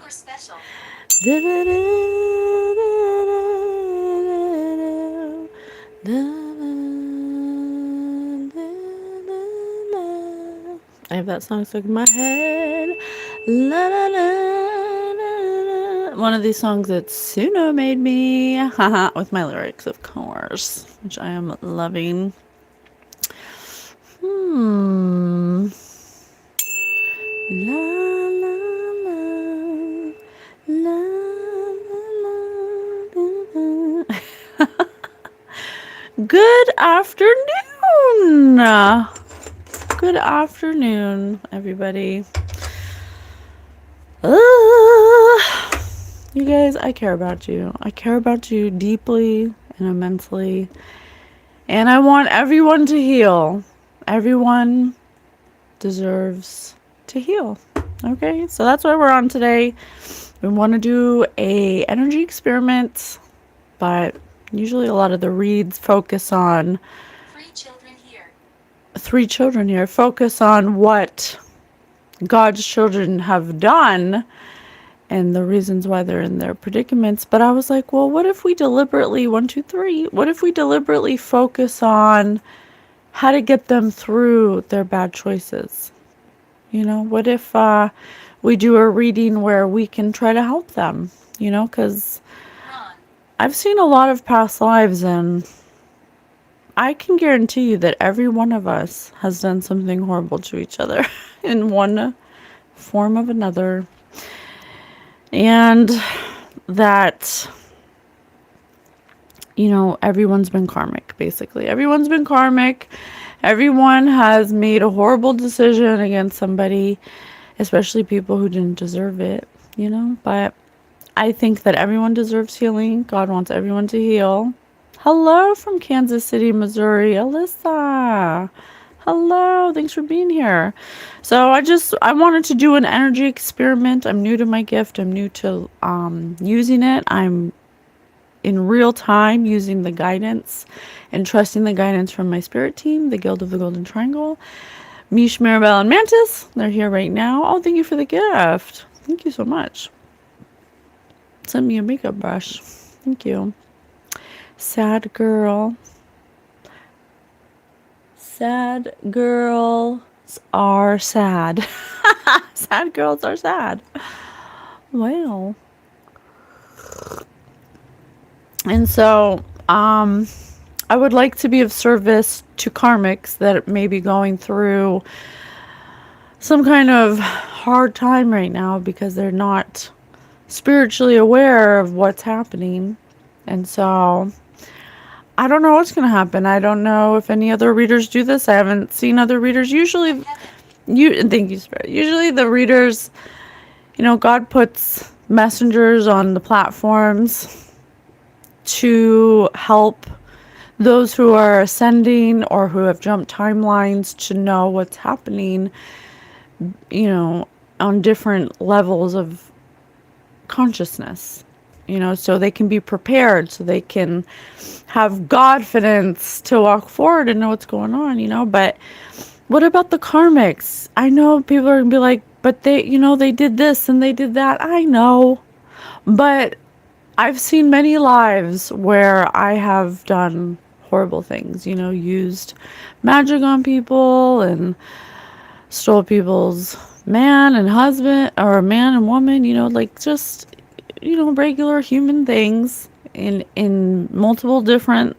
I have that song stuck in my head. La, la, la, la, la. One of these songs that Suno made me. With my lyrics, of course, which I am loving. La, la, la, la, la, la. Good afternoon. Good afternoon, everybody. You guys, I care about you. I care about you deeply and immensely. And I want everyone to heal. Everyone deserves to heal. Okay? So that's why we're on today. We want to do a energy experiment, but usually a lot of the reads focus on three children here focus on what God's children have done and the reasons why they're in their predicaments. But I was like, well, what if we deliberately, 1, 2, 3, what if we deliberately focus on how to get them through their bad choices? You know, what if we do a reading where we can try to help them? You know, because I've seen a lot of past lives, and I can guarantee you that every one of us has done something horrible to each other in one form of another. And that, you know, everyone's been karmic, basically. Everyone's been karmic. Everyone has made a horrible decision against somebody, especially people who didn't deserve it, you know. But I think that everyone deserves healing. God wants everyone to heal. Hello from Kansas City, Missouri, Alyssa. Hello, thanks for being here. So I wanted to do an energy experiment. I'm new to my gift. I'm new to using it. I'm in real time using the guidance and trusting the guidance from my spirit team, the Guild of the Golden Triangle. Mish, Maribel, and Mantis, they're here right now. Oh, thank you for the gift. Thank you so much. Send me a makeup brush. Thank you. Sad girl. Sad girls are sad. Sad girls are sad. Wow. And so, I would like to be of service to karmics that may be going through some kind of hard time right now because they're not spiritually aware of what's happening. And so I don't know what's going to happen. I don't know if any other readers do this. I haven't seen other readers. Usually, thank you, Spirit. Usually the readers, you know, God puts messengers on the platforms to help those who are ascending or who have jumped timelines to know what's happening, you know, on different levels of consciousness, you know, so they can be prepared, so they can have Godfidence to walk forward and know what's going on, you know. But what about the karmics? I know people are gonna be like, but they, you know, they did this and they did that. I know, but I've seen many lives where I have done horrible things, you know, used magic on people and stole people's man and husband, or man and woman, you know, like just, you know, regular human things in multiple different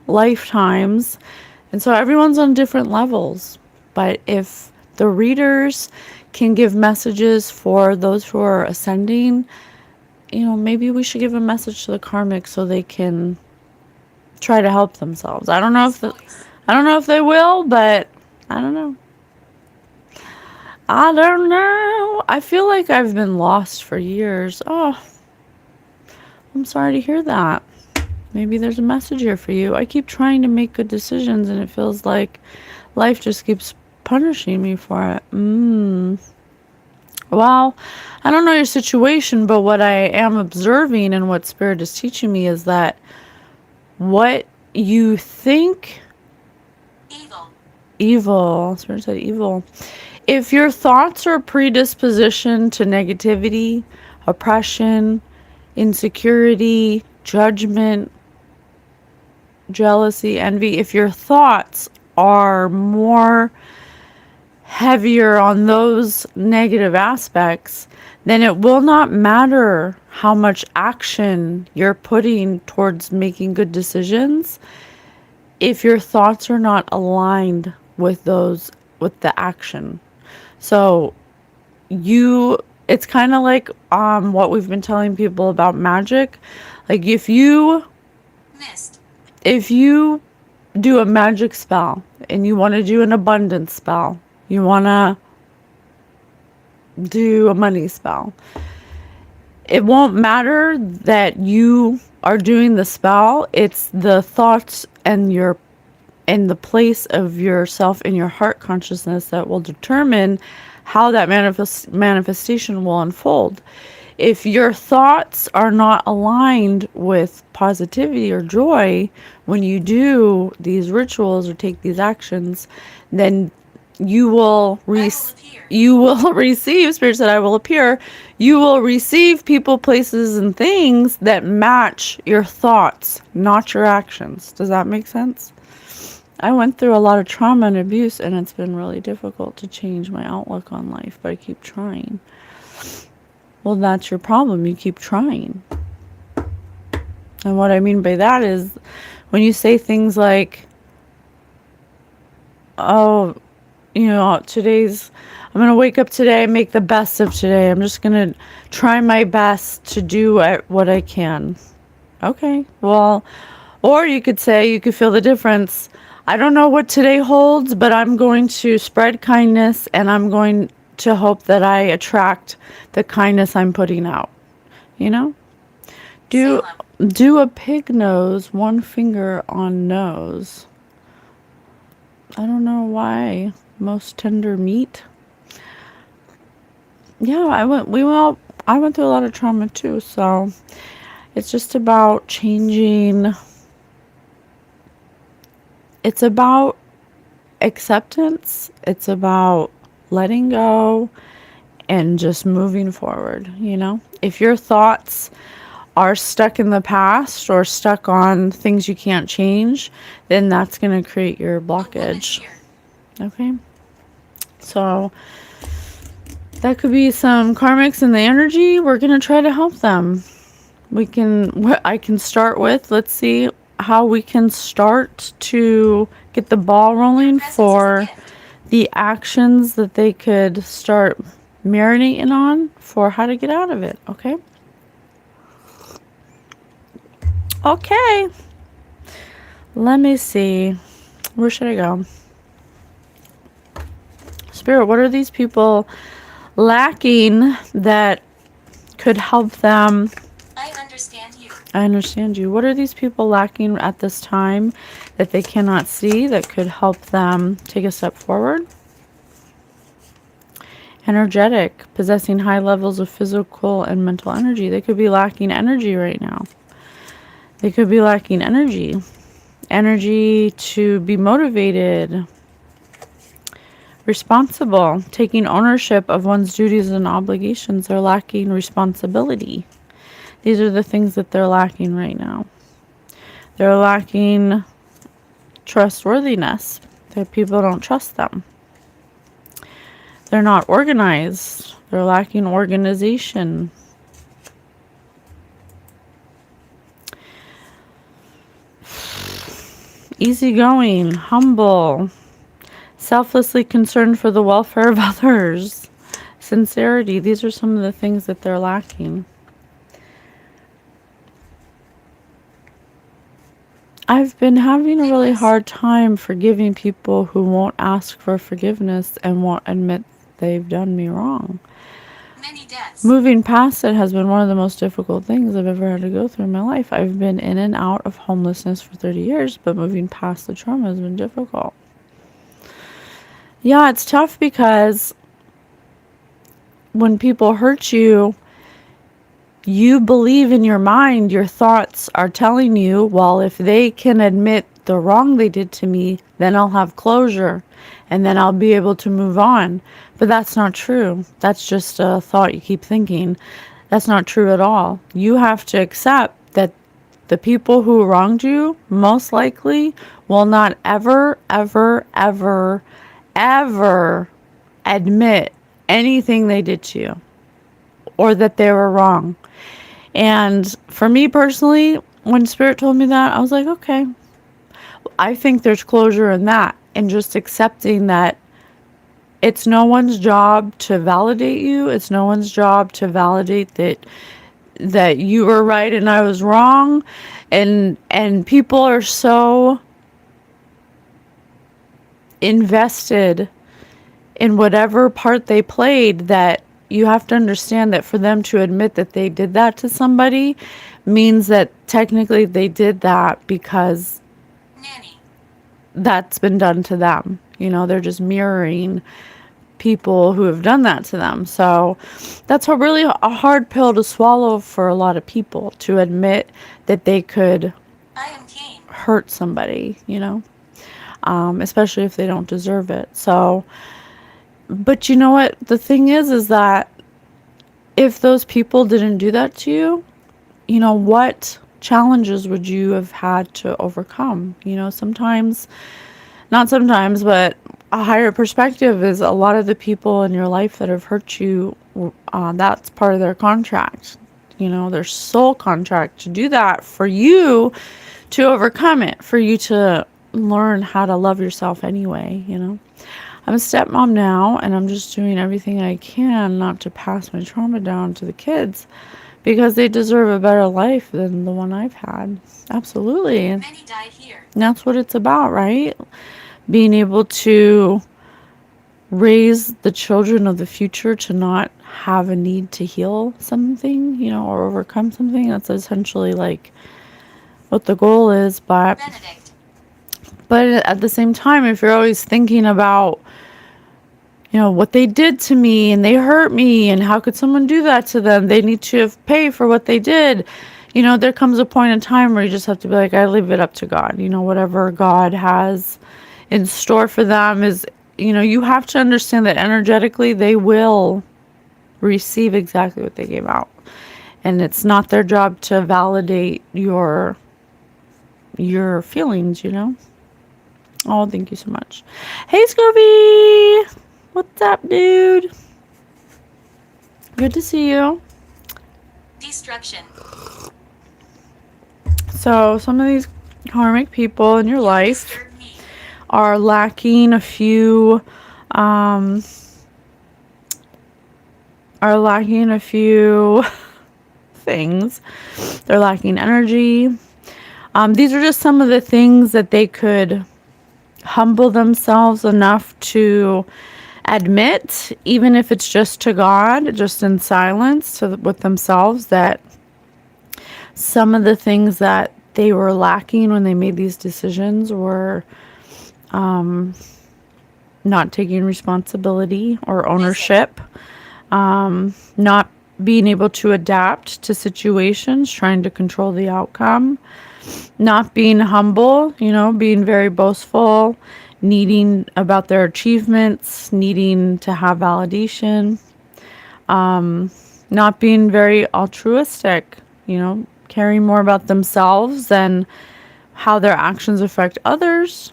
lifetimes. And so everyone's on different levels. But if the readers can give messages for those who are ascending, you know, maybe we should give a message to the karmic so they can try to help themselves. I don't know if they will, but I don't know. I don't know. I feel like I've been lost for years. Oh, I'm sorry to hear that. Maybe there's a message here for you. I keep trying to make good decisions and it feels like life just keeps punishing me for it. Well, I don't know your situation, but what I am observing and what Spirit is teaching me is that what you think evil, Spirit said evil. If your thoughts are predisposition to negativity, oppression, insecurity, judgment, jealousy, envy, if your thoughts are more heavier on those negative aspects, then it will not matter how much action you're putting towards making good decisions if your thoughts are not aligned with the action. So it's kind of like what we've been telling people about magic. Like if you do a magic spell and you want to do an abundance spell, you want to do a money spell, it won't matter that you are doing the spell. It's the thoughts and the place of yourself in your heart consciousness that will determine how that manifestation will unfold. If your thoughts are not aligned with positivity or joy when you do these rituals or take these actions, then you will receive, Spirit said, I will appear. You will receive people, places, and things that match your thoughts, not your actions. Does that make sense? I went through a lot of trauma and abuse, and it's been really difficult to change my outlook on life, but I keep trying. Well, that's your problem. You keep trying. And what I mean by that is when you say things like, oh, I'm going to wake up today and make the best of today. I'm just going to try my best to do what I can. Okay, well, or you could feel the difference. I don't know what today holds, but I'm going to spread kindness, and I'm going to hope that I attract the kindness I'm putting out. Do a pig nose, one finger on nose. I don't know why. Most tender meat. Yeah, I went through a lot of trauma too, so it's just about changing. It's about acceptance. It's about letting go and just moving forward, If your thoughts are stuck in the past or stuck on things you can't change, then that's going to create your blockage. Okay? So that could be some karmics in the energy. We're going to try to help them. I can start with, let's see how we can start to get the ball rolling for the actions that they could start marinating on for how to get out of it. Okay? Okay. Let me see. Where should I go? Spirit, what are these people lacking that could help them? I understand you. I understand you. What are these people lacking at this time that they cannot see that could help them take a step forward? Energetic, possessing high levels of physical and mental energy. They could be lacking energy right now. They could be lacking energy. Energy to be motivated. Responsible, taking ownership of one's duties and obligations. They're lacking responsibility. These are the things that they're lacking right now. They're lacking trustworthiness, that people don't trust them. They're not organized. They're lacking organization. Easygoing, humble, selflessly concerned for the welfare of others. Sincerity. These are some of the things that they're lacking. I've been having a really hard time forgiving people who won't ask for forgiveness and won't admit they've done me wrong. Many deaths. Moving past it has been one of the most difficult things I've ever had to go through in my life. I've been in and out of homelessness for 30 years, but moving past the trauma has been difficult. Yeah, it's tough because when people hurt you, you believe in your mind, your thoughts are telling you, well, if they can admit the wrong they did to me, then I'll have closure and then I'll be able to move on. But that's not true. That's just a thought you keep thinking. That's not true at all. You have to accept that the people who wronged you most likely will not ever, ever, ever, ever admit anything they did to you or that they were wrong. And for me personally, when Spirit told me that, I was like, okay, I think there's closure in that, and just accepting that it's no one's job to validate you. It's no one's job to validate that you were right and I was wrong. And people are so invested in whatever part they played that you have to understand that for them to admit that they did that to somebody means that technically they did that because Nanny. that's been done to them. They're just mirroring people who have done that to them. So that's a hard pill to swallow for a lot of people, to admit that they could I am Cain. hurt somebody, especially if they don't deserve it. So, but you know what? The thing is that if those people didn't do that to you, what challenges would you have had to overcome? Sometimes, not sometimes, but a higher perspective is a lot of the people in your life that have hurt you, that's part of their contract, their soul contract to do that for you to overcome it, for you to learn how to love yourself anyway. I'm a stepmom now, and I'm just doing everything I can not to pass my trauma down to the kids, because they deserve a better life than the one I've had. Absolutely. And Many died here. that's what it's about, right? Being able to raise the children of the future to not have a need to heal something, or overcome something. That's essentially like what the goal is. But at the same time, if you're always thinking about, what they did to me and they hurt me and how could someone do that to them, they need to pay for what they did. There comes a point in time where you just have to be like, I leave it up to God. Whatever God has in store for them is, you have to understand that energetically they will receive exactly what they gave out. And it's not their job to validate your feelings, Oh, thank you so much. Hey, Scooby! What's up, dude? Good to see you. Destruction. So, some of these karmic people in your life are lacking a few things. They're lacking energy. These are just some of the things that they could humble themselves enough to admit, even if it's just to God, just in silence with themselves, that some of the things that they were lacking when they made these decisions were not taking responsibility or ownership, not being able to adapt to situations, trying to control the outcome, not being humble, being very boastful, needing about their achievements, needing to have validation, not being very altruistic, caring more about themselves than how their actions affect others,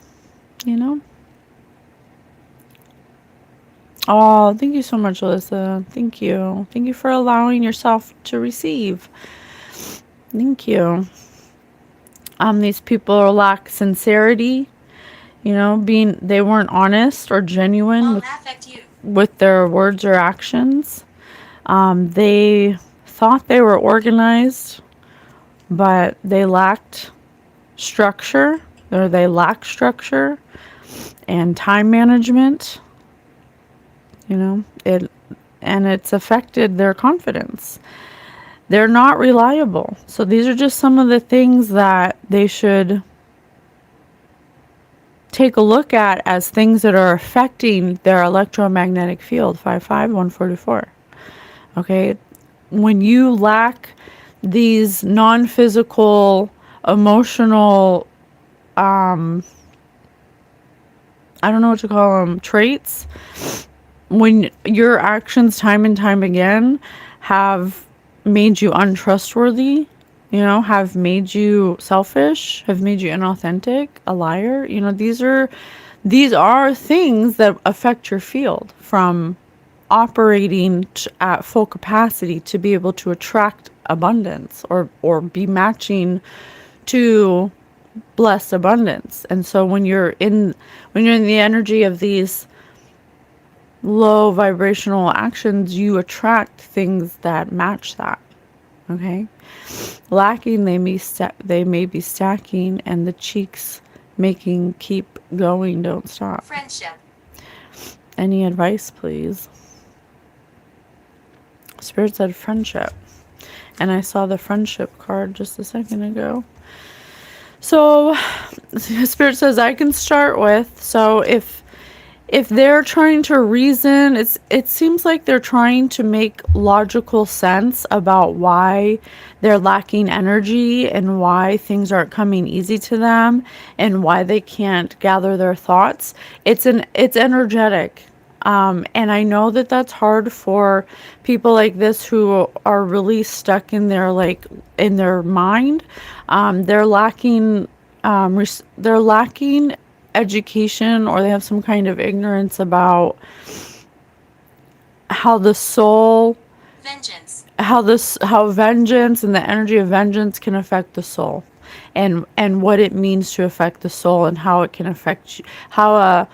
Oh, thank you so much, Alyssa. Thank you. Thank you for allowing yourself to receive. Thank you. These people lack sincerity, they weren't honest or genuine with their words or actions. They thought they were organized, but they lacked structure, or they lack structure and time management. It's affected their confidence. They're not reliable. So these are just some of the things that they should take a look at as things that are affecting their electromagnetic field, 55144. Okay? When you lack these non-physical, emotional, I don't know what to call them, traits, when your actions time and time again have made you untrustworthy, have made you selfish, have made you inauthentic, a liar. These are things that affect your field, from operating at full capacity to be able to attract abundance, or be matching to blessed abundance. And so when you're in the energy of these low vibrational actions, you attract things that match that. Okay? Lacking, they may be stacking, and the cheeks making keep going, don't stop. Friendship. Any advice, please? Spirit said friendship. And I saw the friendship card just a second ago. So, Spirit says I can start with, so if they're trying to reason, it seems like they're trying to make logical sense about why they're lacking energy, and why things aren't coming easy to them, and why they can't gather their thoughts. It's energetic. And I know that that's hard for people like this who are really stuck in their mind. They're lacking education, or they have some kind of ignorance about how the soul, Vengeance. how vengeance and the energy of vengeance can affect the soul, and what it means to affect the soul, and how it can affect you, how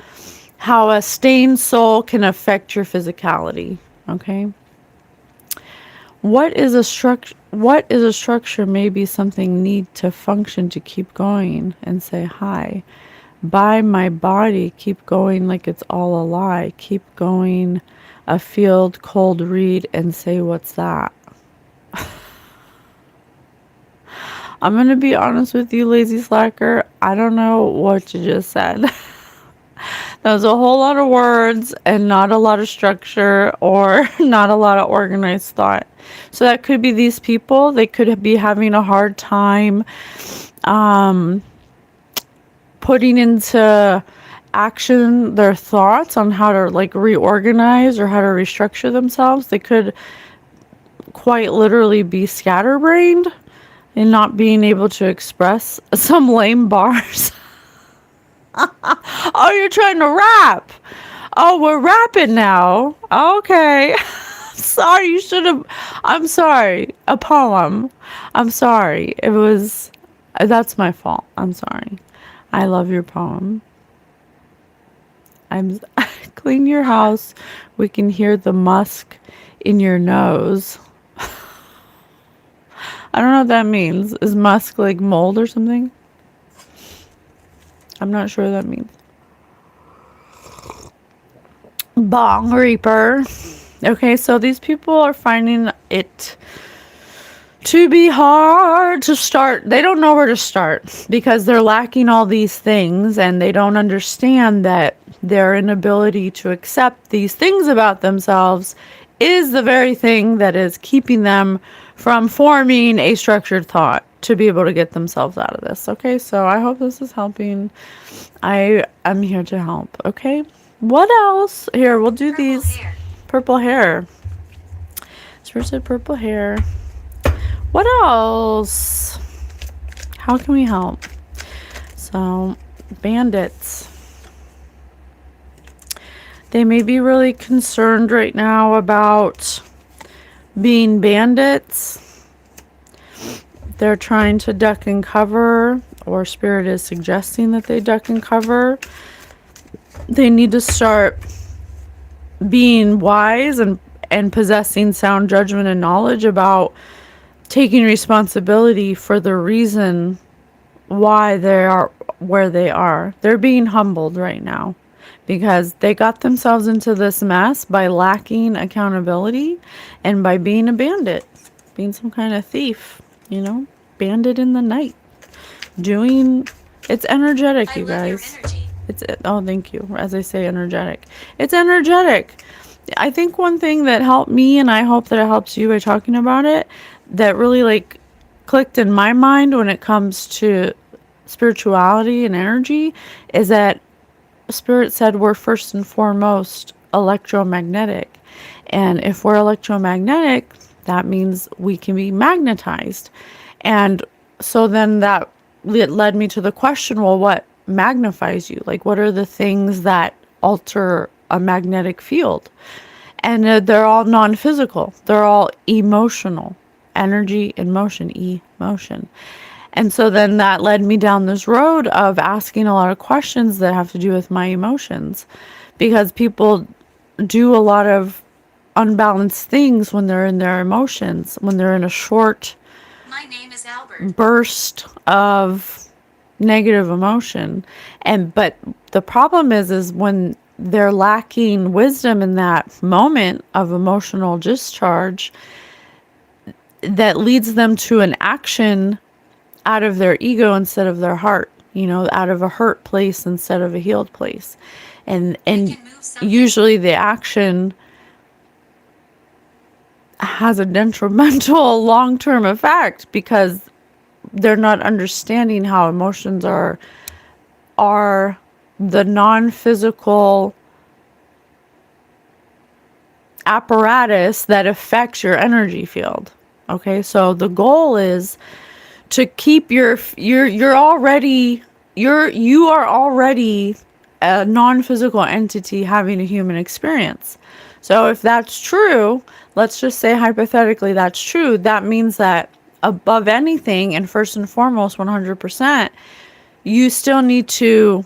a stained soul can affect your physicality. Okay. What is a structure? Maybe something need to function to keep going and say hi. By my body, keep going like it's all a lie. Keep going, a field cold read, and say, what's that? I'm going to be honest with you, lazy slacker. I don't know what you just said. That was a whole lot of words and not a lot of structure, or not a lot of organized thought. So that could be these people. They could be having a hard time putting into action their thoughts on how to reorganize or how to restructure themselves. They could quite literally be scatterbrained and not being able to express some lame bars. Oh, you're trying to rap. Oh, we're rapping now. Okay. Sorry, you should have. I'm sorry. A poem. I'm sorry. That's my fault. I'm sorry. I love your poem. Clean your house. We can hear the musk in your nose. I don't know what that means. Is musk like mold or something? I'm not sure what that means. Bong Reaper. Okay, so these people are finding it to be hard to start. They don't know where to start because they're lacking all these things, and they don't understand that their inability to accept these things about themselves is the very thing that is keeping them from forming a structured thought to be able to get themselves out of this. Okay, so I hope this is helping. I'm here to help. Okay, what else? Here, we'll do these. Hair. Purple hair. Spirit said purple hair. What else? How can we help? So, bandits. They may be really concerned right now about being bandits. They're trying to duck and cover, or Spirit is suggesting that they duck and cover. They need to start being wise and possessing sound judgment and knowledge about taking responsibility for the reason why they are where they are. They're being humbled right now because they got themselves into this mess by lacking accountability and by being a bandit, being some kind of thief, bandit in the night. It's energetic, you guys. Oh, thank you. As I say, energetic. It's energetic. I think one thing that helped me, and I hope that it helps you by talking about it, that really clicked in my mind when it comes to spirituality and energy, is that Spirit said we're first and foremost electromagnetic. And if we're electromagnetic, That means we can be magnetized. And so then that led me to the question, well, what magnifies you? Like, what are the things that alter a magnetic field? And they're all non-physical. They're all emotional. Energy in motion, emotion. And so then that led me down this road of asking a lot of questions that have to do with my emotions, because people do a lot of unbalanced things when they're in their emotions, when they're in a short My name is Albert. burst of negative emotion. But the problem is when they're lacking wisdom in that moment of emotional discharge, that leads them to an action out of their ego instead of their heart, out of a hurt place instead of a healed place. And usually the action has a detrimental long-term effect because they're not understanding how emotions are the non-physical apparatus that affects your energy field. Okay, so the goal is to keep you are already a non-physical entity having a human experience. So if that's true, let's just say hypothetically that's true, that means that above anything, and first and foremost 100%, you still need to,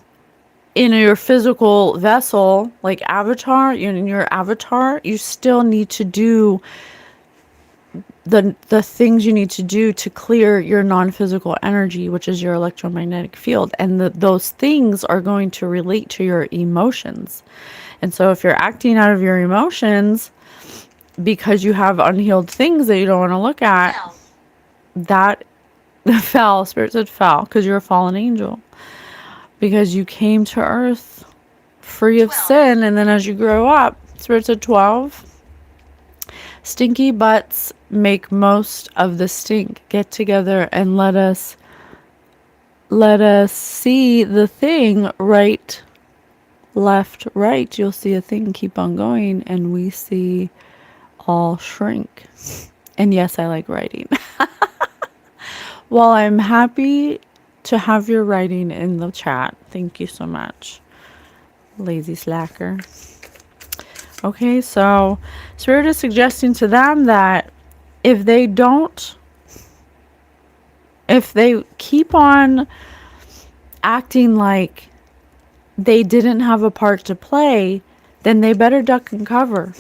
in your physical vessel, like avatar, in your avatar, you still need to do the things you need to do to clear your non-physical energy, which is your electromagnetic field. And those things are going to relate to your emotions. And so if you're acting out of your emotions because you have unhealed things that you don't want to look at, that fell, Spirit said fell, because you're a fallen angel. Because you came to earth free of sin, and then as you grow up, Spirit said 12, stinky butts make most of the stink. Get together and let us see the thing, right, left, right. You'll see a thing, keep on going, and we see all shrink. And yes, I like writing. Well, I'm happy to have your writing in the chat. Thank you so much, lazy slacker. Okay, so Spirit is suggesting to them that if they keep on acting like they didn't have a part to play, then they better duck and cover.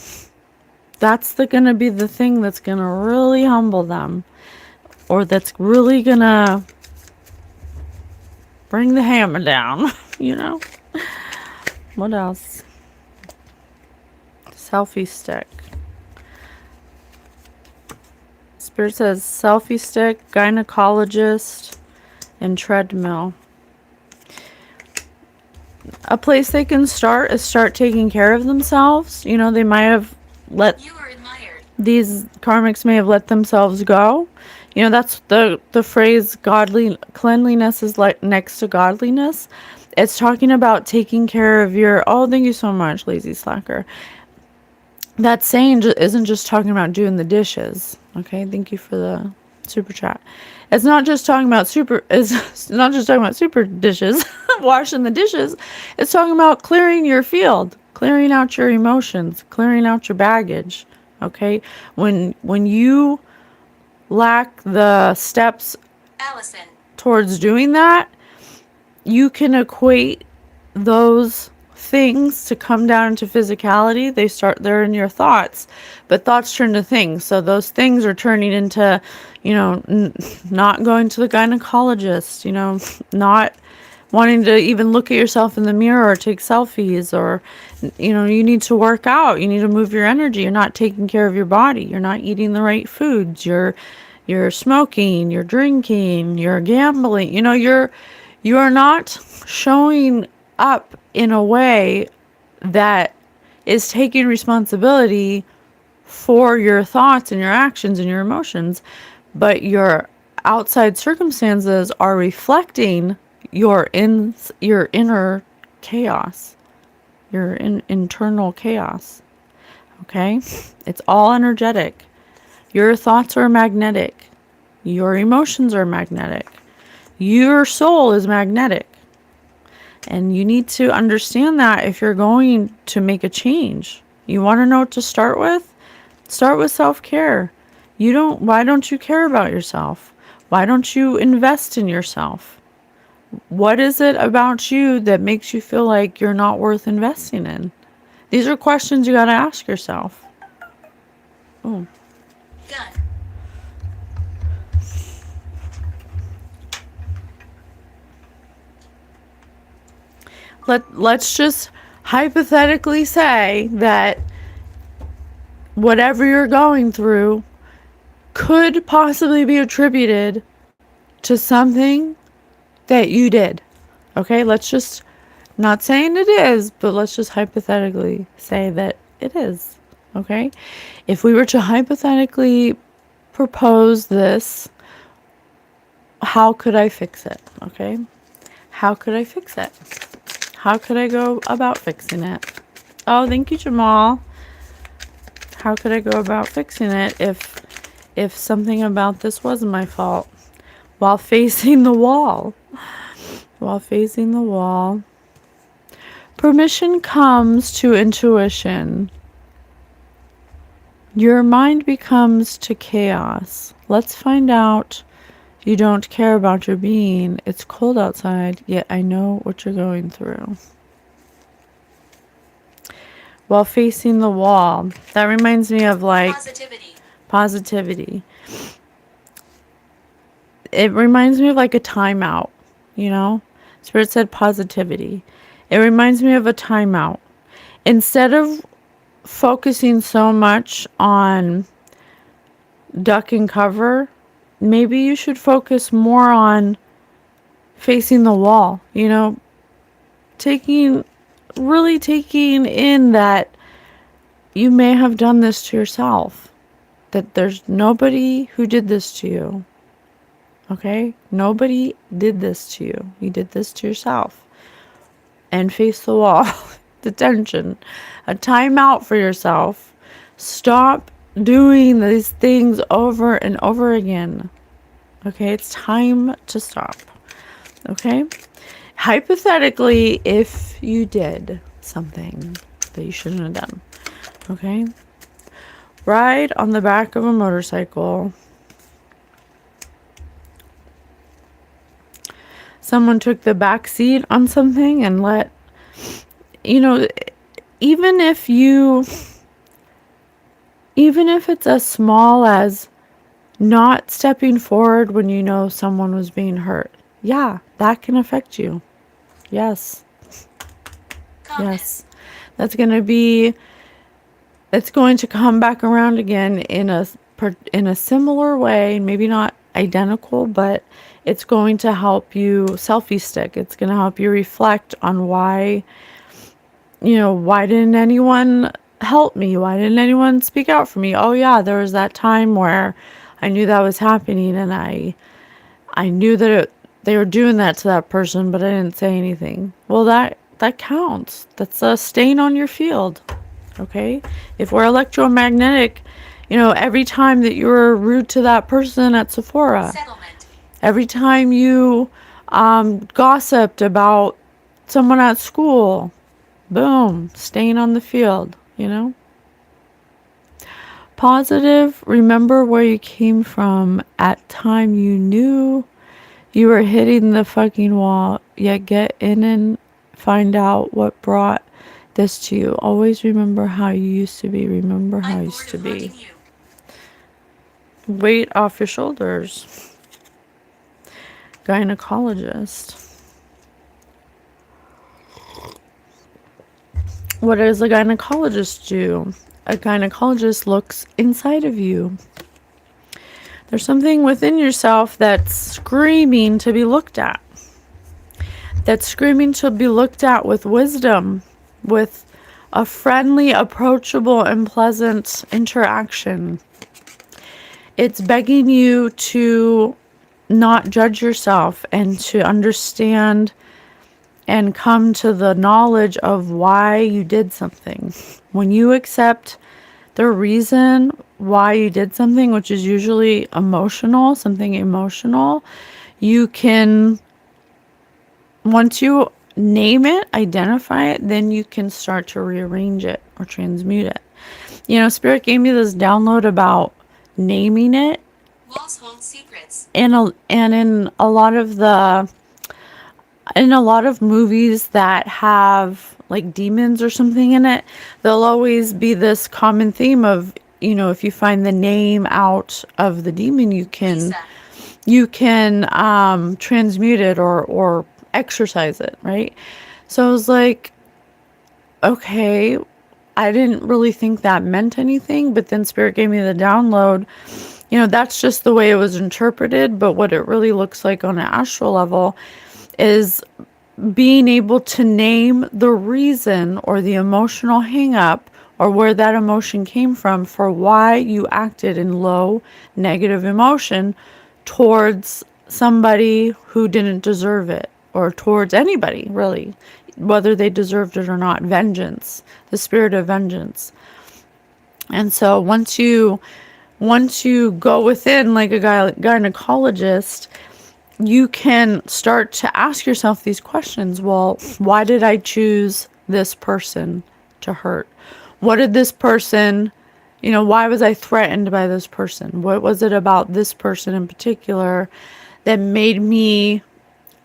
That's going to be the thing that's going to really humble them, or that's really going to bring the hammer down, What else? Selfie stick. Spirit says selfie stick, gynecologist, and treadmill. A place they can start taking care of themselves. They might have these karmics may have let themselves go. That's the phrase godly cleanliness is like next to godliness. It's talking about taking care of your, oh, thank you so much, lazy slacker. That saying isn't just talking about doing the dishes. Okay, thank you for the super chat. It's not just talking about super dishes, washing the dishes. It's talking about clearing your field, clearing out your emotions, clearing out your baggage. Okay, when you lack the steps towards doing that, you can equate those things to come down to physicality. They're in your thoughts, but thoughts turn to things. So those things are turning into, not going to the gynecologist, not wanting to even look at yourself in the mirror or take selfies, or, you need to work out. You need to move your energy. You're not taking care of your body. You're not eating the right foods. You're smoking, you're drinking, you're gambling. You are not showing up in a way that is taking responsibility for your thoughts and your actions and your emotions, but your outside circumstances are reflecting your inner chaos, your internal chaos. Okay? It's all energetic. Your thoughts are magnetic. Your emotions are magnetic. Your soul is magnetic. And you need to understand that if you're going to make a change. You want to know what to start with? Start with self-care. Why don't you care about yourself? Why don't you invest in yourself? What is it about you that makes you feel like you're not worth investing in? These are questions you got to ask yourself. Oh. Gun. Let's just hypothetically say that whatever you're going through could possibly be attributed to something that you did. Okay, let's just, not saying it is, but let's just hypothetically say that it is. Okay, if we were to hypothetically propose this, how could I fix it? Okay, how could I fix it? How could I go about fixing it? Oh, thank you, Jamal. How could I go about fixing it if something about this wasn't my fault? While facing the wall. While facing the wall. Permission comes to intuition. Your mind becomes to chaos. Let's find out. You don't care about your being. It's cold outside, yet I know what you're going through. While facing the wall. That reminds me of like positivity. It reminds me of like a timeout, you know? Spirit said positivity. It reminds me of a timeout. Instead of focusing so much on duck and cover, maybe you should focus more on facing the wall, you know, really taking in that you may have done this to yourself, that there's nobody who did this to you. Okay? Nobody did this to you. You did this to yourself. And face the wall. Detention. A timeout for yourself. Stop doing these things over and over again. Okay, it's time to stop. Okay? Hypothetically, if you did something that you shouldn't have done. Okay? Ride on the back of a motorcycle. Someone took the back seat on something and even if it's as small as not stepping forward when you know someone was being hurt. Yeah, that can affect you. Yes. Yes. It's going to come back around again in a similar way, maybe not identical, but it's going to help you selfie stick. It's going to help you reflect on why didn't anyone help me? Why didn't anyone speak out for me? Oh yeah, there was that time where I knew that was happening and I knew that they were doing that to that person, but I didn't say anything. Well, that counts. That's a stain on your field. Okay? If we're electromagnetic, every time that you were rude to that person at Sephora, every time you gossiped about someone at school, boom, stain on the field, Positive, remember where you came from at time you knew you were hitting the fucking wall, yet get in and find out what brought this to you. Always remember how you used to be. Remember how you used to be. Weight off your shoulders. Gynecologist. What does a gynecologist do? A gynecologist looks inside of you. There's something within yourself that's screaming to be looked at. That's screaming to be looked at with wisdom, with a friendly, approachable, and pleasant interaction. It's begging you to not judge yourself and to understand and come to the knowledge of why you did something. When you accept the reason why you did something, which is usually emotional, something emotional, you can, once you name it, identify it, then you can start to rearrange it or transmute it. Spirit gave me this download about naming it. Walls hold secrets. And in a lot of movies that have like demons or something in it, there'll always be this common theme of, if you find the name out of the demon, Lisa. you can transmute it or exercise it, right? So I was like, okay, I didn't really think that meant anything, but then Spirit gave me the download. That's just the way it was interpreted, but what it really looks like on an astral level is being able to name the reason or the emotional hang up or where that emotion came from for why you acted in low negative emotion towards somebody who didn't deserve it, or towards anybody really, whether they deserved it or not. Vengeance, the spirit of vengeance. And so once you go within, like a gynecologist, you can start to ask yourself these questions. Well, why did I choose this person to hurt? What did this person, why was I threatened by this person? What was it about this person in particular that made me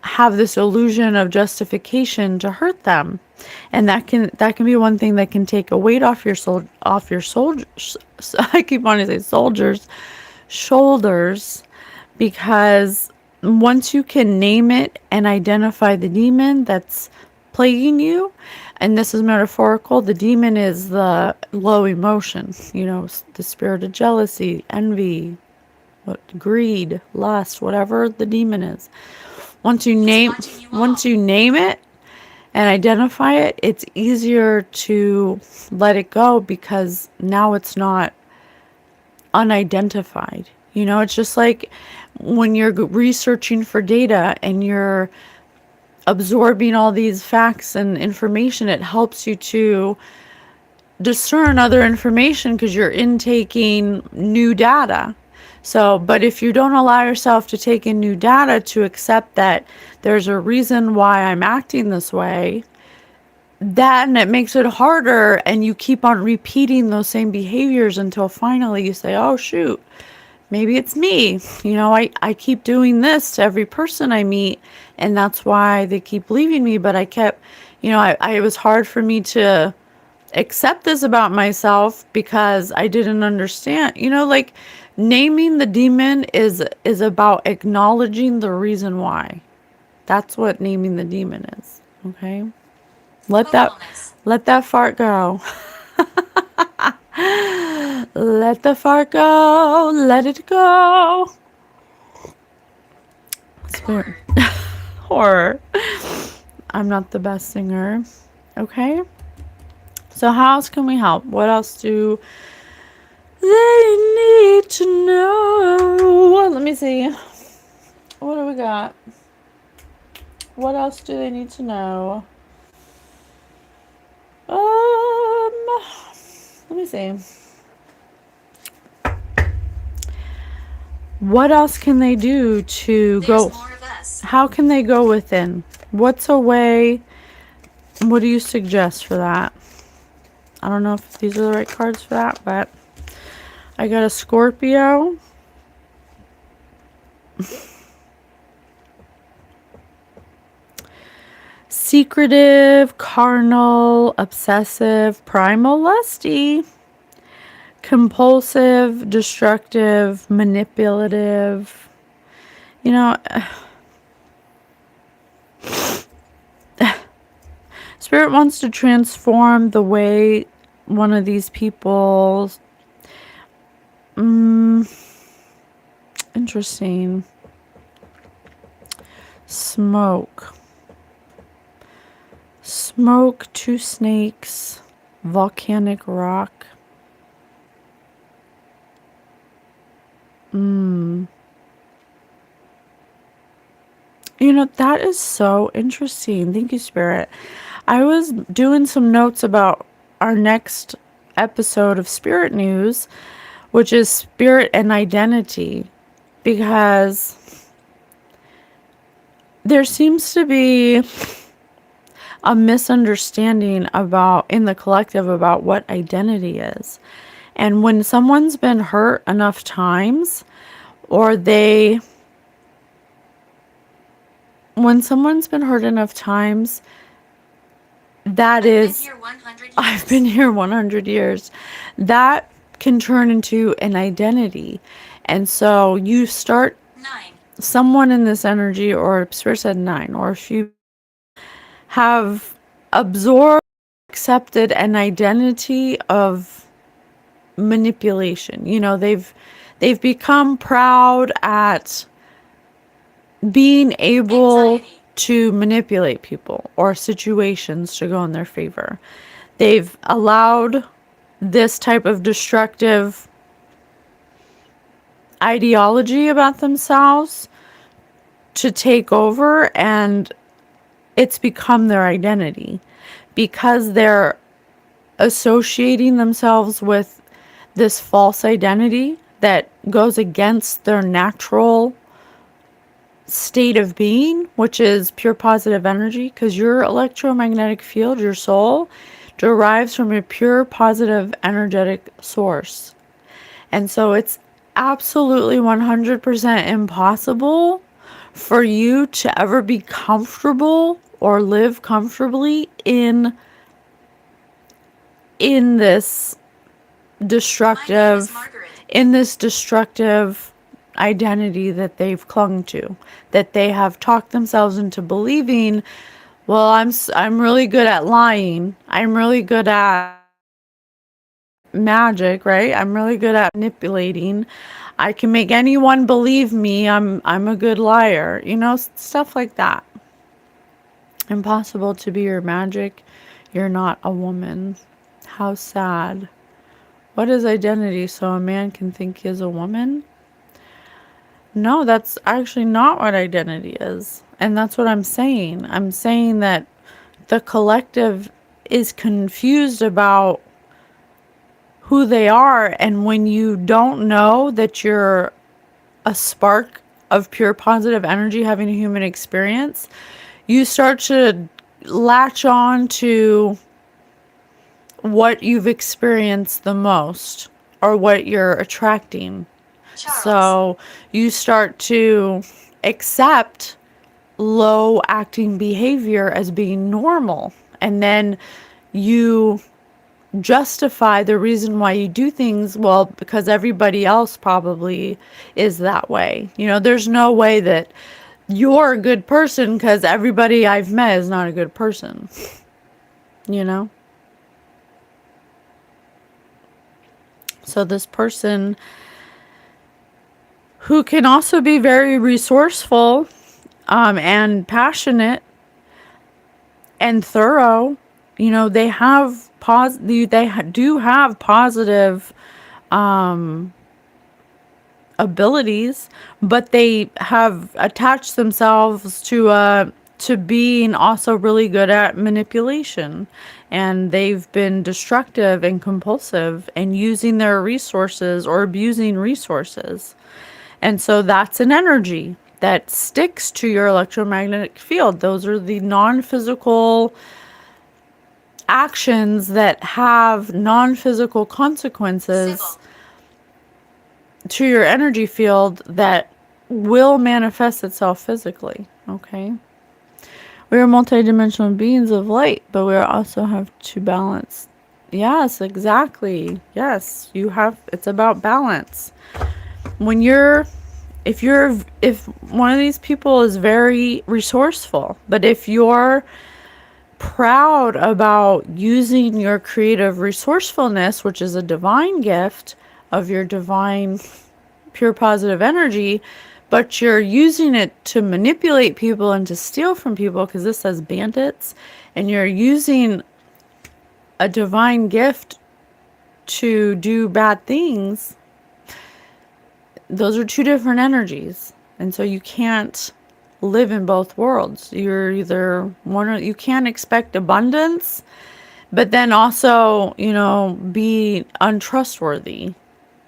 have this illusion of justification to hurt them? And that can be one thing that can take a weight off your soldiers. I keep wanting to say soldiers' shoulders, because once you can name it and identify the demon that's plaguing you, and this is metaphorical, the demon is the low emotion, the spirit of jealousy, envy, greed, lust, whatever the demon is. Once you name it and identify it, it's easier to let it go because now it's not unidentified. It's just like when you're researching for data and you're absorbing all these facts and information, it helps you to discern other information because you're intaking new data. So, but if you don't allow yourself to take in new data to accept that there's a reason why I'm acting this way, then it makes it harder, and you keep on repeating those same behaviors until finally you say, oh shoot, maybe it's me. I keep doing this to every person I meet, and that's why they keep leaving me. But I kept, it was hard for me to accept this about myself because I didn't understand. Like naming the demon is about acknowledging the reason why. That's what naming the demon is. Okay? Let that fart go. Let the fart go. Let it go. Spirit. Horror. I'm not the best singer. Okay? So how else can we help? What else do they need to know? Let me see. What do we got? What else do they need to know? Let me see. What else can they do to go? More of us. How can they go within? What's a way? What do you suggest for that? I don't know if these are the right cards for that, but I got a Scorpio. Secretive, carnal, obsessive, primal, lusty, compulsive, destructive, manipulative. Spirit wants to transform the way one of these people. Interesting. Smoke, 2 snakes, volcanic rock. That is so interesting. Thank you, Spirit. I was doing some notes about our next episode of Spirit News which is spirit and identity, because there seems to be a misunderstanding about in the collective about what identity is. And when someone's been hurt enough times, or they when someone's been hurt enough times, that I've been is, here 100 I've been years. here 100 years, that can turn into an identity. And so you start, 9. someone in this energy, or Spirit said 9, or a few have absorbed, accepted an identity of manipulation. They've become proud at being able Anxiety. to manipulate people or situations to go in their favor. They've allowed this type of destructive ideology about themselves to take over, and it's become their identity because they're associating themselves with this false identity that goes against their natural state of being, which is pure positive energy, because your electromagnetic field, your soul, derives from a pure positive energetic source. And so it's absolutely 100% impossible for you to ever be comfortable or live comfortably in this My name is destructive Margaret. in this destructive identity that they've clung to, that they have talked themselves into believing, well, I'm really good at lying, I'm really good at magic, right? I'm really good at manipulating. I can make anyone believe me. I'm a good liar. Stuff like that. Impossible to be your magic. You're not a woman. How sad. What is identity so a man can think he is a woman? No, that's actually not what identity is. And that's what I'm saying. I'm saying that the collective is confused about who they are. And when you don't know that you're a spark of pure positive energy having a human experience, you start to latch on to what you've experienced the most or what you're attracting. Charles. So you start to accept low acting behavior as being normal. And then you justify the reason why you do things, well, because everybody else probably is that way. There's no way that you're a good person because everybody I've met is not a good person. you know so this person who can also be very resourceful, and passionate and thorough, they have do have positive abilities, but they have attached themselves to being also really good at manipulation, and they've been destructive and compulsive and using their resources or abusing resources. And so that's an energy that sticks to your electromagnetic field. Those are the non-physical actions that have non-physical consequences Sybil. to your energy field that will manifest itself physically. Okay. We are multidimensional beings of light, but we also have to balance. Yes, exactly. Yes, it's about balance. When if one of these people is very resourceful, but if you're proud about using your creative resourcefulness, which is a divine gift of your divine pure positive energy, but you're using it to manipulate people and to steal from people, because this says bandits, and you're using a divine gift to do bad things, those are two different energies. And so you can't live in both worlds. You're either one, or you can't expect abundance, but then also, be untrustworthy.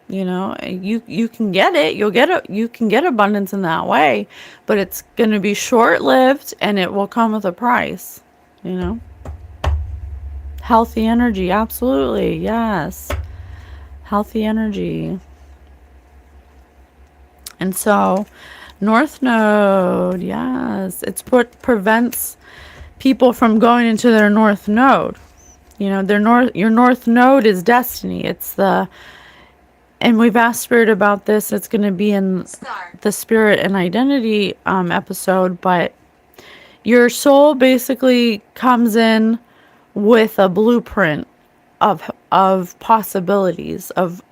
You can get it. You can get abundance in that way, but it's going to be short-lived and it will come with a price, you know. Healthy energy, absolutely. Yes. Healthy energy. And so North Node, yes, it's what prevents people from going into their North Node. Your North Node is destiny. And we've asked Spirit about this. It's going to be in the Spirit and Identity episode, but your soul basically comes in with a blueprint of possibilities, of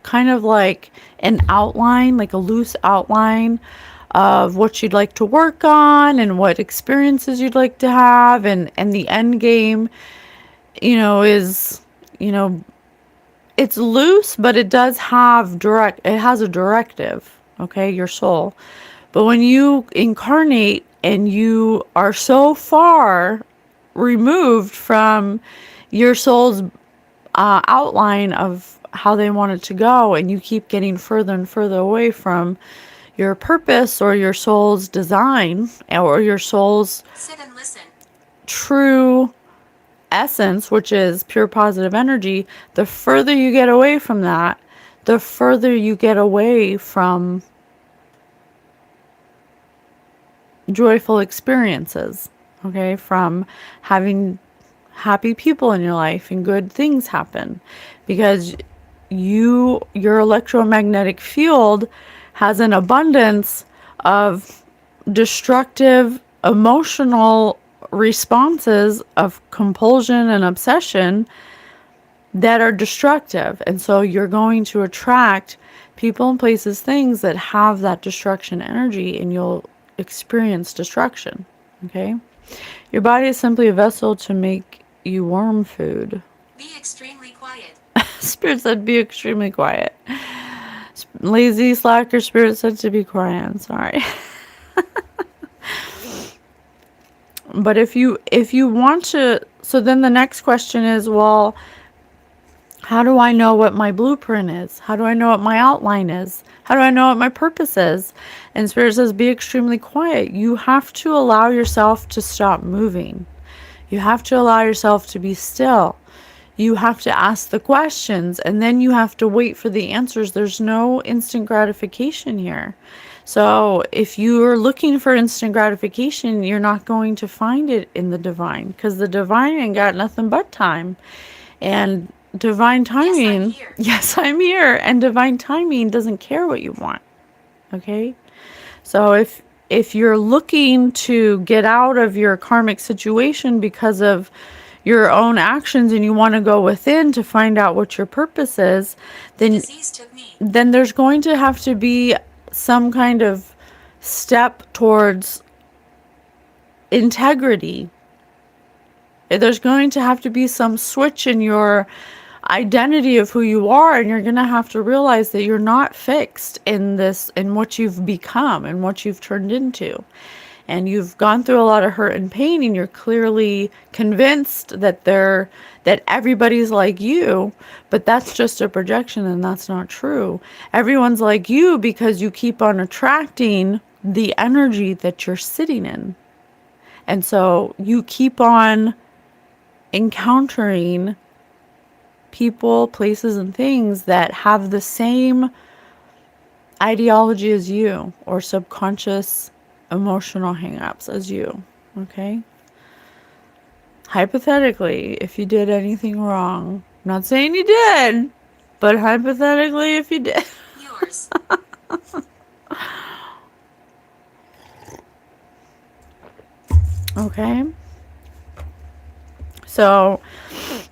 kind of like an outline, like a loose outline of what you'd like to work on and what experiences you'd like to have, and the end game, is, it's loose, but it has a directive, okay, your soul. But when you incarnate and you are so far removed from your soul's outline of how they want it to go, and you keep getting further and further away from your purpose or your soul's design or your soul's true essence, which is pure positive energy, the further you get away from that, the further you get away from joyful experiences, okay, from having happy people in your life and good things happen, because your electromagnetic field has an abundance of destructive emotional responses of compulsion and obsession that are destructive. And so you're going to attract people and places, things that have that destruction energy, and you'll experience destruction. Okay? Your body is simply a vessel to make you worm food. Be extremely quiet. Spirit said be extremely quiet. Lazy slacker Spirit said to be quiet. I'm sorry. But if you want to, so then the next question is, well, how do I know what my blueprint is? How do I know what my outline is? How do I know what my purpose is? And Spirit says be extremely quiet. You have to allow yourself to stop moving. You have to allow yourself to be still. You have to ask the questions, and then you have to wait for the answers. There's no instant gratification here. So if you're looking for instant gratification, you're not going to find it in the divine, because the divine ain't got nothing but time. And divine timing, yes, I'm here. And divine timing doesn't care what you want. Okay? So if you're looking to get out of your karmic situation because of your own actions, and you want to go within to find out what your purpose is, then there's going to have to be some kind of step towards integrity. There's going to have to be some switch in your identity of who you are, and you're going to have to realize that you're not fixed in what you've become and what you've turned into. And you've gone through a lot of hurt and pain, and you're clearly convinced that everybody's like you, but that's just a projection, and that's not true. Everyone's like you because you keep on attracting the energy that you're sitting in. And so you keep on encountering people, places, and things that have the same ideology as you, or subconscious emotional hang-ups as you. Okay? Hypothetically, if you did anything wrong, I'm not saying you did, but hypothetically, if you did. Yours. Okay? So,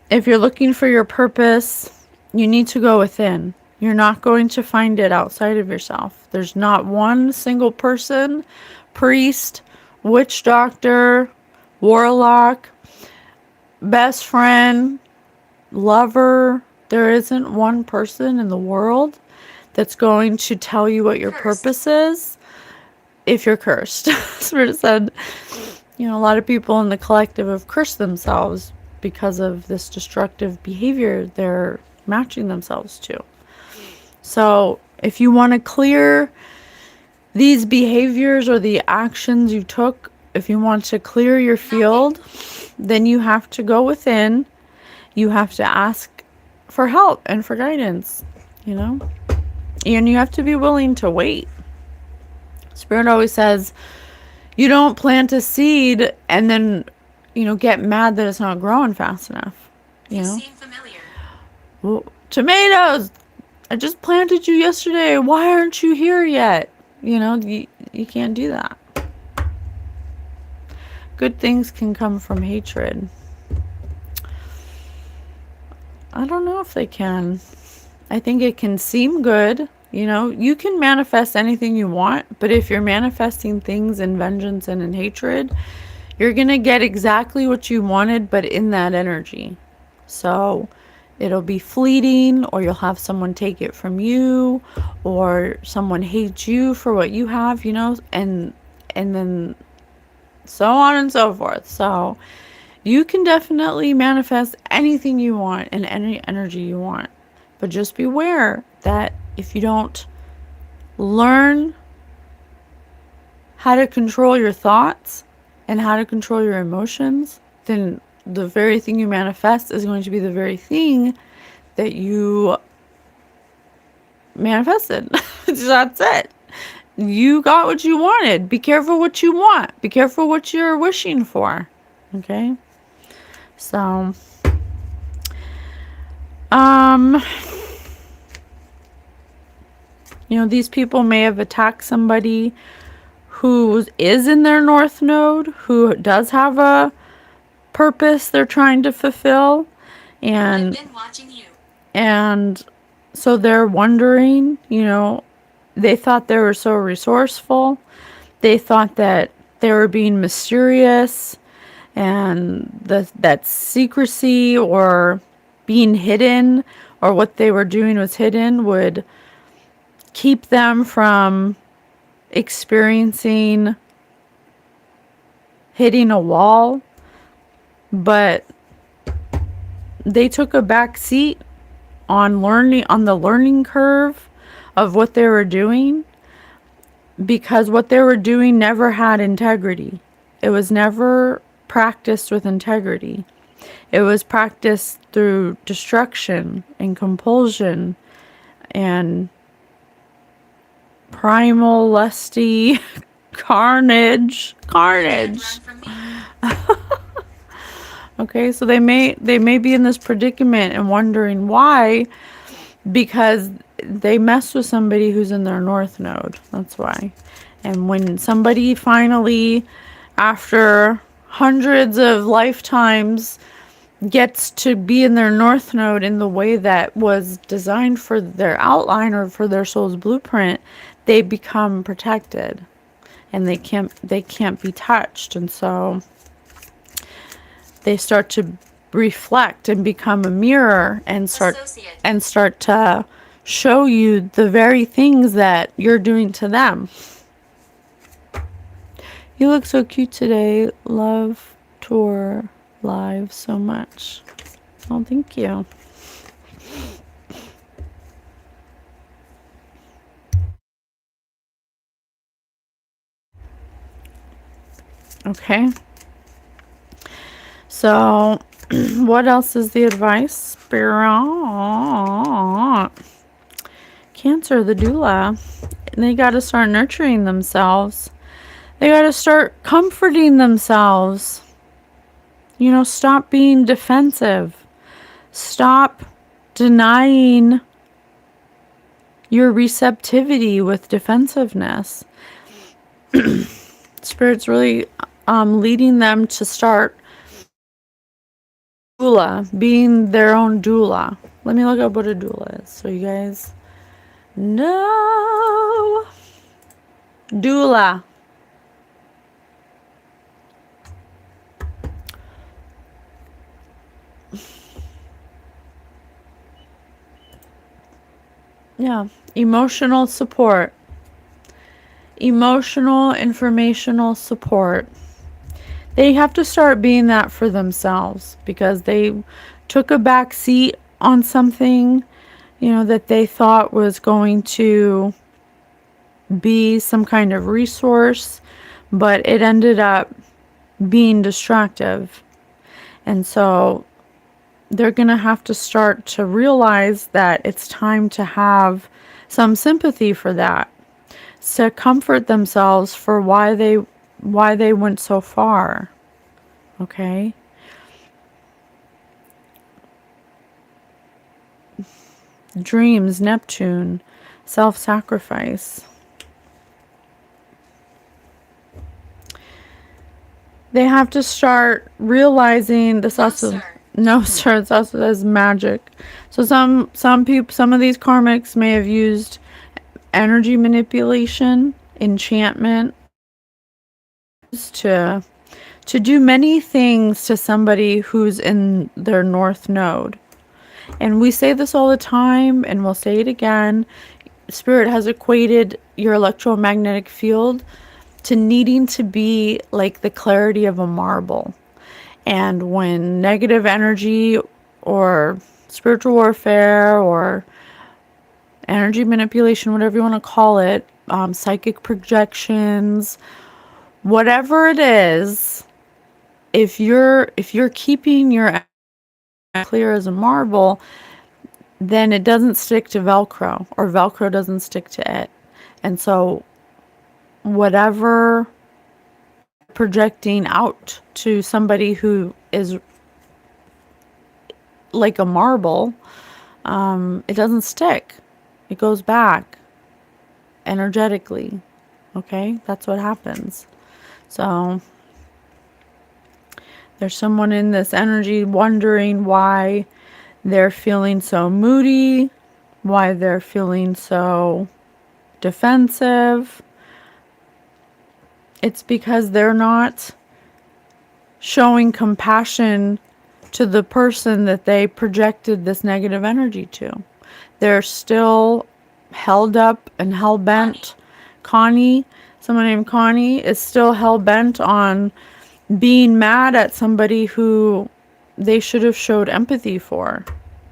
if you're looking for your purpose, you need to go within. You're not going to find it outside of yourself. There's not one single person, priest, witch doctor, warlock, best friend, lover. There isn't one person in the world that's going to tell you what your purpose is if you're cursed. Spirit said, a lot of people in the collective have cursed themselves because of this destructive behavior they're matching themselves to. So if you want to clear these behaviors or the actions you took, if you want to clear your field, then you have to go within. You have to ask for help and for guidance, you know? And you have to be willing to wait. Spirit always says, you don't plant a seed and then, get mad that it's not growing fast enough. You seem familiar. Well, tomatoes! I just planted you yesterday. Why aren't you here yet? You can't do that. Good things can come from hatred. I don't know if they can. I think it can seem good. You can manifest anything you want, but if you're manifesting things in vengeance and in hatred, you're going to get exactly what you wanted, but in that energy. So it'll be fleeting, or you'll have someone take it from you, or someone hates you for what you have, and then so on and so forth. So you can definitely manifest anything you want and any energy you want. But just beware that if you don't learn how to control your thoughts and how to control your emotions, then the very thing you manifest is going to be the very thing that you manifested. That's it. You got what you wanted. Be careful what you want. Be careful what you're wishing for. Okay? So, these people may have attacked somebody who is in their north node, who does have a purpose they're trying to fulfill, and I've been watching you. And so they're wondering, they thought they were so resourceful. They thought that they were being mysterious, and that secrecy or being hidden, or what they were doing was hidden, would keep them from experiencing hitting a wall. But they took a back seat on the learning curve of what they were doing, because what they were doing never had integrity. It was never practiced with integrity. It was practiced through destruction and compulsion and primal lusty carnage. Run from me. Okay, so they may be in this predicament and wondering why, because they mess with somebody who's in their north node. That's why. And when somebody finally, after hundreds of lifetimes, gets to be in their north node in the way that was designed for their outline or for their soul's blueprint, they become protected, and they can't be touched. And so they start to reflect and become a mirror and start to show you the very things that you're doing to them. You look so cute today. Love tour live so much. Oh, thank you. Okay. So, what else is the advice? Spirit. Cancer, the doula. They got to start nurturing themselves. They got to start comforting themselves. Stop being defensive. Stop denying your receptivity with defensiveness. Spirit's really leading them to start doula, being their own doula. Let me look up what a doula is so you guys know. Doula. Yeah, emotional support. Emotional, informational support. They have to start being that for themselves, because they took a back seat on something that they thought was going to be some kind of resource, but it ended up being destructive. And so they're going to have to start to realize that it's time to have some sympathy for that, to comfort themselves for why they went so far. Okay? Dreams, Neptune, self-sacrifice. They have to start realizing this No, also. sir. No, sir, it's also as magic. So some people, some of these karmics may have used energy manipulation, enchantment to do many things to somebody who's in their north node. And we say this all the time, and we'll say it again. Spirit has equated your electromagnetic field to needing to be like the clarity of a marble. And when negative energy or spiritual warfare or energy manipulation, whatever you want to call it, psychic projections, whatever it is, if you're keeping your clear as a marble, then it doesn't stick to Velcro, or Velcro doesn't stick to it. And so whatever projecting out to somebody who is like a marble, it doesn't stick. It goes back energetically. Okay? That's what happens. So there's someone in this energy wondering why they're feeling so moody, why they're feeling so defensive. It's because they're not showing compassion to the person that they projected this negative energy to. They're still held up and hell bent. Connie, someone named Connie, is still hell bent on being mad at somebody who they should have showed empathy for,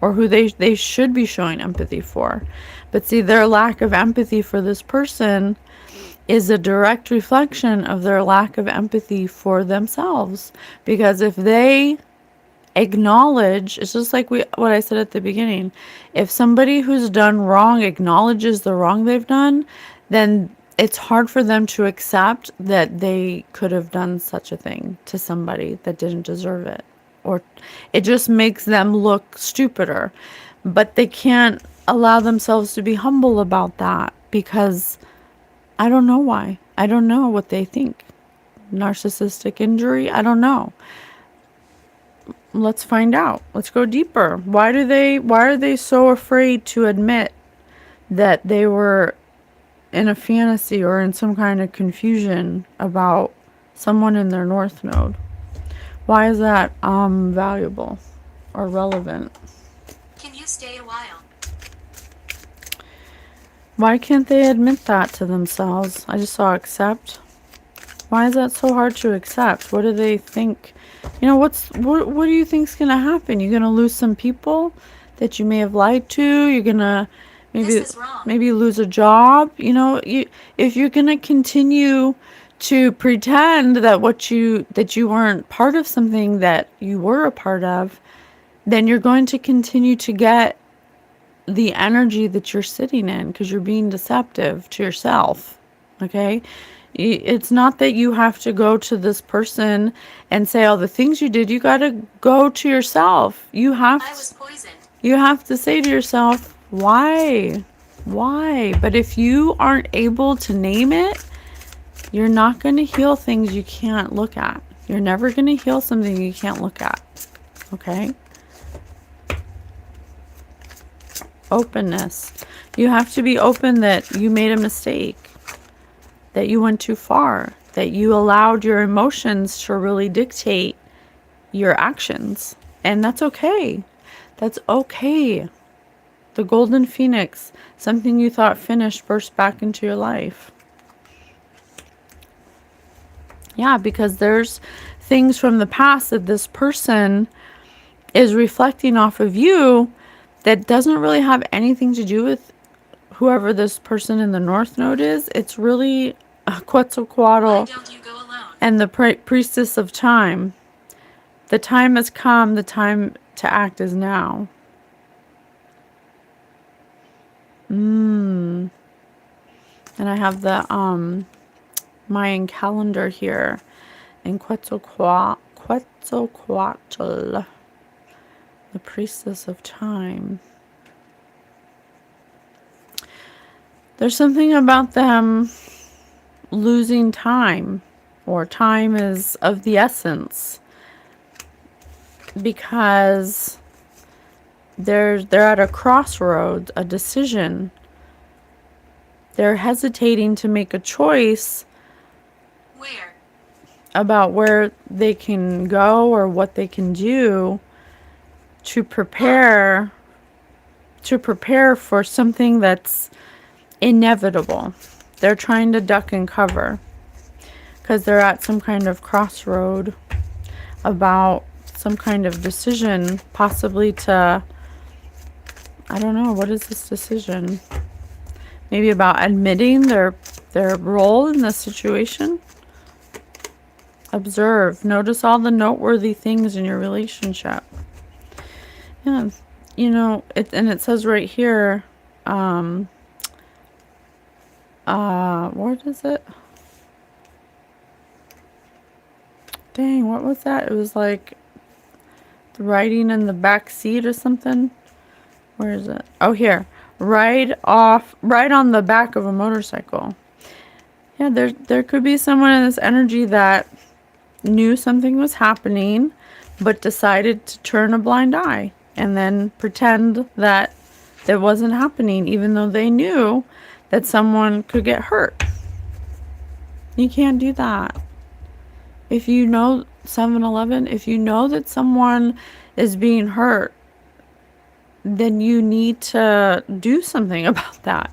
or who they should be showing empathy for. But see, their lack of empathy for this person is a direct reflection of their lack of empathy for themselves. Because if they acknowledge, it's just like what I said at the beginning, if somebody who's done wrong acknowledges the wrong they've done, then it's hard for them to accept that they could have done such a thing to somebody that didn't deserve it. Or it just makes them look stupider. But they can't allow themselves to be humble about that, because I don't know why. I don't know what they think. Narcissistic injury? I don't know. Let's find out. Let's go deeper. Why are they so afraid to admit that they were in a fantasy or in some kind of confusion about someone in their north node? Why is that valuable or relevant? Can you stay a while? Why can't they admit that to themselves? I just saw accept. Why is that so hard to accept? What do they think? What do you think's gonna happen? You're gonna lose some people that you may have lied to. You're gonna This is wrong. maybe lose a job. If you're gonna continue to pretend that you weren't part of something that you were a part of, then you're going to continue to get the energy that you're sitting in, because you're being deceptive to yourself. Okay? It's not that you have to go to this person and say all the things you did. You got to go to yourself. I was poisoned. You have to say to yourself, why? But if you aren't able to name it, you're not going to heal things you can't look at. You're never going to heal something you can't look at. Okay? Openness. You have to be open that you made a mistake, that you went too far, that you allowed your emotions to really dictate your actions. And that's okay. That's okay. The golden phoenix, something you thought finished, burst back into your life. Yeah, because there's things from the past that this person is reflecting off of you that doesn't really have anything to do with whoever this person in the North Node is. It's really Quetzalcoatl. Why don't you go alone? And the priestess of time. The time has come. The time to act is now. And I have the Mayan calendar here. And Quetzalcoatl, the priestess of time. There's something about them losing time, or time is of the essence, because they're at a crossroads, a decision. They're hesitating to make a choice Where? about where they can go or what they can do to prepare for something that's inevitable. They're trying to duck and cover because they're at some kind of crossroad about some kind of decision, possibly to, I don't know, what is this decision? Maybe about admitting their role in the situation. Observe. Notice all the noteworthy things in your relationship. Yeah, you know, it says right here, what is it? Dang, what was that? It was like the writing in the back seat or something. Where is it? Oh, here. Ride on the back of a motorcycle. Yeah, there could be someone in this energy that knew something was happening, but decided to turn a blind eye and then pretend that it wasn't happening, even though they knew that someone could get hurt. You can't do that. If you know 7-Eleven, if you know that someone is being hurt, then you need to do something about that.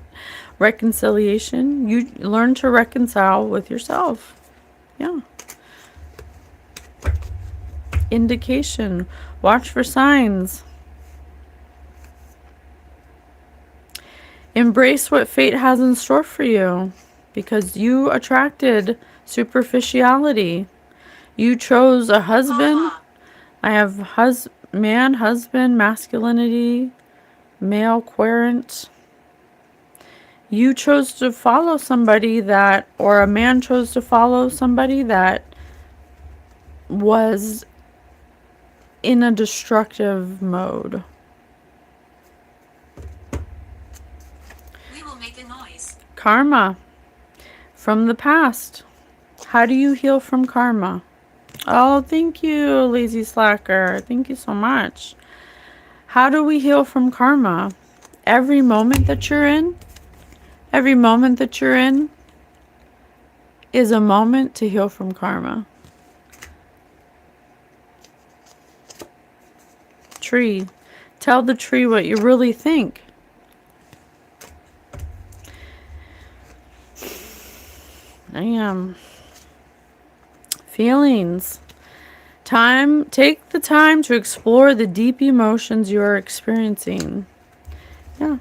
Reconciliation, you learn to reconcile with yourself. Yeah. Indication, watch for signs. Embrace what fate has in store for you, because you attracted superficiality. You chose a husband. I have man, husband, masculinity, male, querent. You chose to follow somebody that, or a man chose to follow somebody that was in a destructive mode. We will make a noise. Karma from the past. How do you heal from karma? Oh, thank you, lazy slacker. Thank you so much. How do we heal from karma? Every moment that you're in is a moment to heal from karma. Tree. Tell the tree what you really think. Feelings. Take the time to explore the deep emotions you are experiencing. Yeah.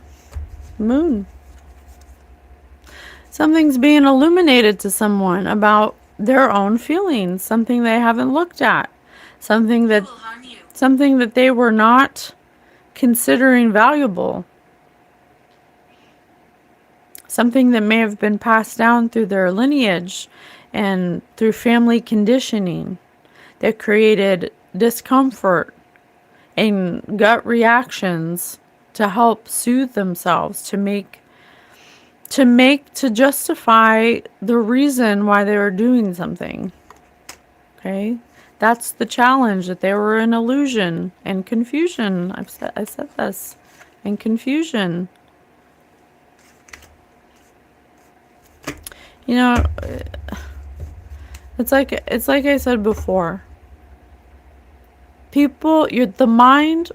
Moon. Something's being illuminated to someone about their own feelings, something they haven't looked at, something that they were not considering valuable. Something that may have been passed down through their lineage and through family conditioning that created discomfort and gut reactions to help soothe themselves, to justify the reason why they were doing something. Okay? That's the challenge, that they were in illusion and confusion. I said this. And confusion. You know, it's like I said before. The mind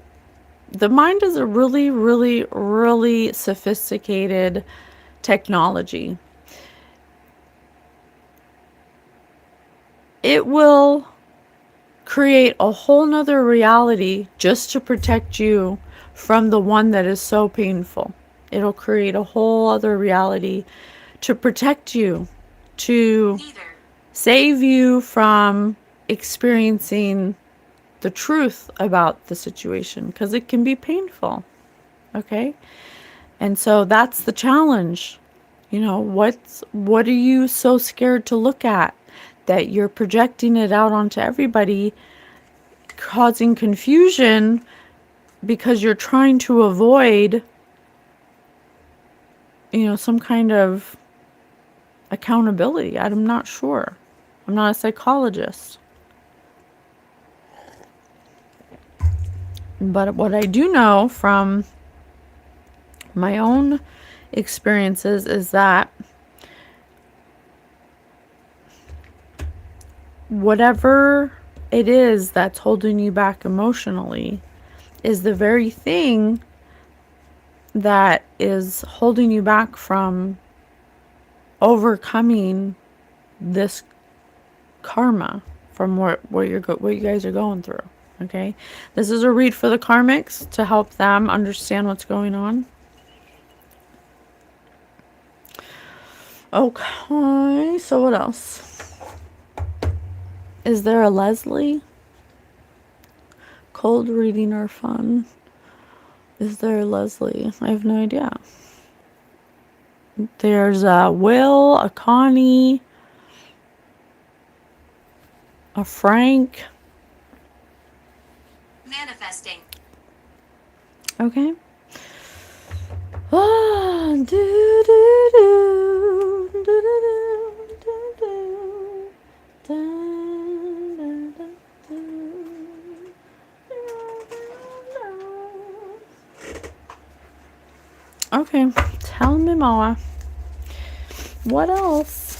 is a really, really, really sophisticated technology. It will create a whole nother reality just to protect you from the one that is so painful. It'll create a whole other reality to protect you, to Neither. save you from experiencing the truth about the situation because it can be painful. Okay? And so that's the challenge. You know, what are you so scared to look at that you're projecting it out onto everybody, causing confusion because you're trying to avoid, some kind of accountability. I'm not sure. I'm not a psychologist. But what I do know from my own experiences is that whatever it is that's holding you back emotionally is the very thing that is holding you back from overcoming this karma from what you guys are going through. Okay, this is a read for the karmics to help them understand what's going on. Okay, so what else? Is there a Leslie? Cold reading or fun? Is there a Leslie? I have no idea. There's a Will, a Connie, a Frank. Manifesting. Okay. Ah, do, do, do, do, do, do, do, do, do, do. Okay, tell me more. What else?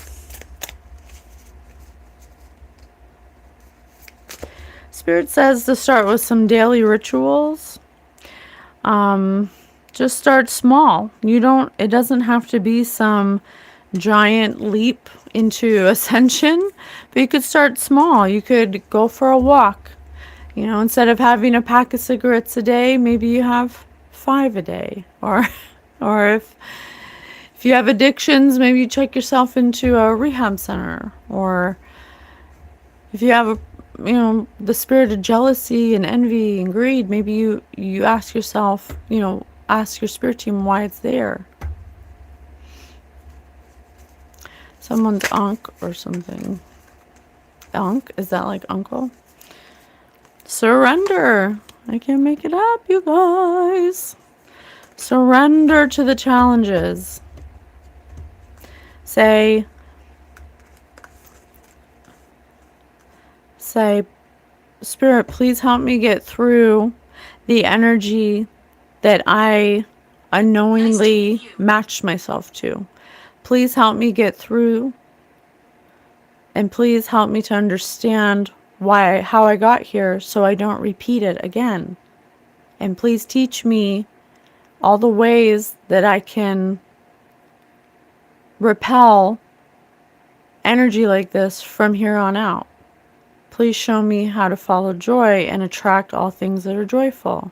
Spirit says to start with some daily rituals. Just start small. It doesn't have to be some giant leap into ascension, but you could start small. You could go for a walk. Instead of having a pack of cigarettes a day, maybe you have 5 a day. Or if you have addictions, maybe you check yourself into a rehab center. Or if you have the spirit of jealousy and envy and greed, maybe you ask yourself, ask your spirit team why it's there. Someone's Ankh or something. Ankh? Is that like uncle? Surrender. I can't make it up, you guys. Surrender to the challenges. Say, Spirit, please help me get through the energy that I unknowingly matched myself to. Please help me get through, and please help me to understand how I got here so I don't repeat it again. And please teach me all the ways that I can repel energy like this from here on out. Please show me how to follow joy and attract all things that are joyful.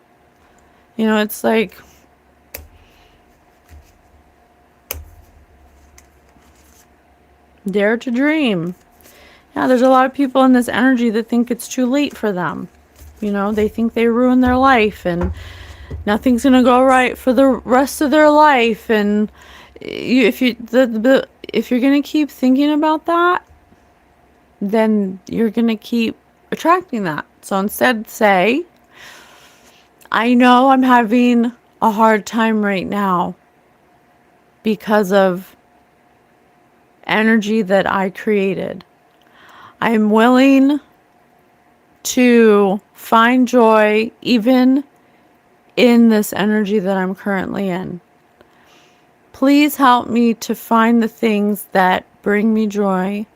It's like dare to dream. Yeah, there's a lot of people in this energy that think it's too late for them. They think they ruined their life and nothing's going to go right for the rest of their life. And if you're going to keep thinking about that, then you're going to keep attracting that. So instead say, I know I'm having a hard time right now because of energy that I created. I'm willing to find joy even in this energy that I'm currently in. Please help me to find the things that bring me joy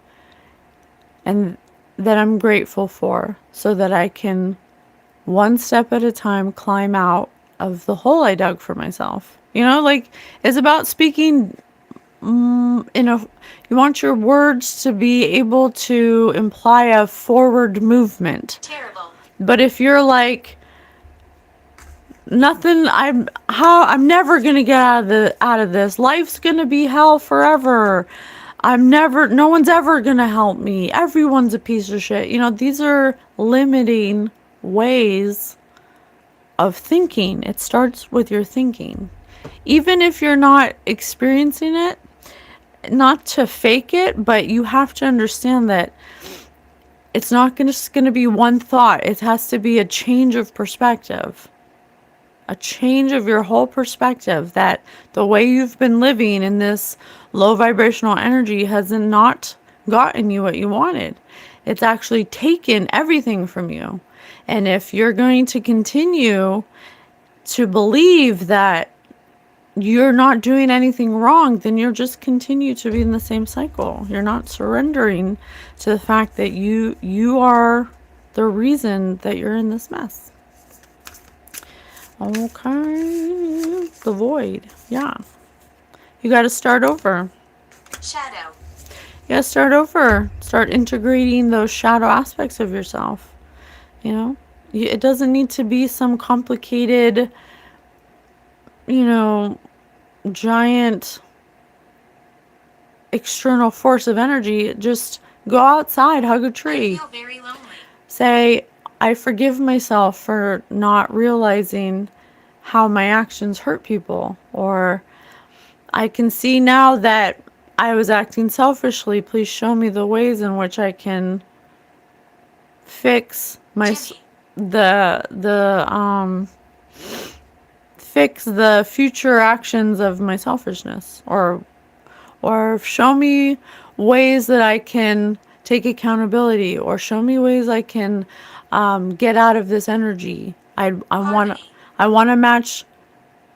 and that I'm grateful for so that I can, one step at a time, climb out of the hole I dug for myself. It's about speaking you want your words to be able to imply a forward movement. Terrible. But if you're like nothing. I'm never gonna get out of this. Life's gonna be hell forever. No one's ever gonna help me. Everyone's a piece of shit. These are limiting ways of thinking. It starts with your thinking. Even if you're not experiencing it, not to fake it, but you have to understand that it's not just going to be one thought. It has to be a change of perspective. A change of your whole perspective, that the way you've been living in this low vibrational energy has not gotten you what you wanted. It's actually taken everything from you. And if you're going to continue to believe that you're not doing anything wrong, then you'll just continue to be in the same cycle. You're not surrendering to the fact that you are the reason that you're in this mess. Okay, the void. Yeah, you got to start over. Shadow. You got to start over. Start integrating those shadow aspects of yourself. It doesn't need to be some complicated, giant external force of energy. Just go outside, hug a tree. I feel very lonely. Say, I forgive myself for not realizing how my actions hurt people. Or, I can see now that I was acting selfishly. Please show me the ways in which I can fix fix the future actions of my selfishness. Or show me ways that I can take accountability, or show me ways I can get out of this energy. I want to match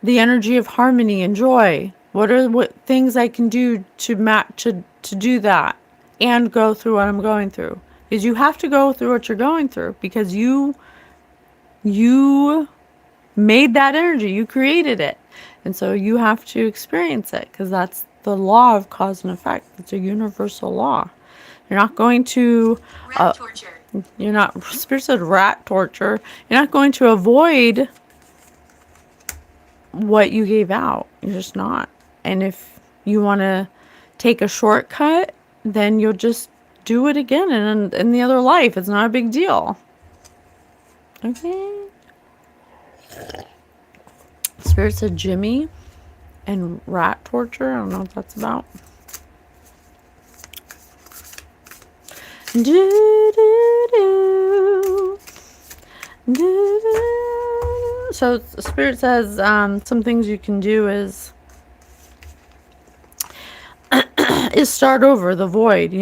the energy of harmony and joy. What things I can do to do that and go through what I'm going through? Because you have to go through what you're going through, because you made that energy, you created it, and so you have to experience it, because that's the law of cause and effect. It's a universal law. You're not going to rat torture. You're not, Spirit said rat torture. You're not going to avoid what you gave out. You're just not. And if you want to take a shortcut, then you'll just do it again in the other life. It's not a big deal. Okay. Spirit said Jimmy and rat torture. I don't know what that's about. Do, do, do. Do, do. So Spirit says some things you can do is start over the void,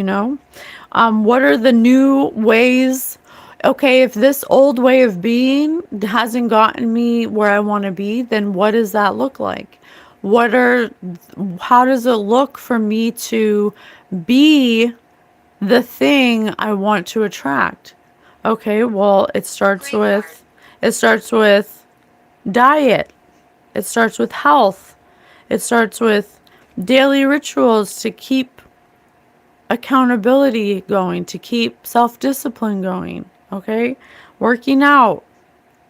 what are the new ways? Okay, if this old way of being hasn't gotten me where I want to be, then what does that look like? How does it look for me to be the thing I want to attract? Okay, well, it starts with diet. It starts with health. It starts with daily rituals to keep accountability going, to keep self-discipline going. Okay, working out,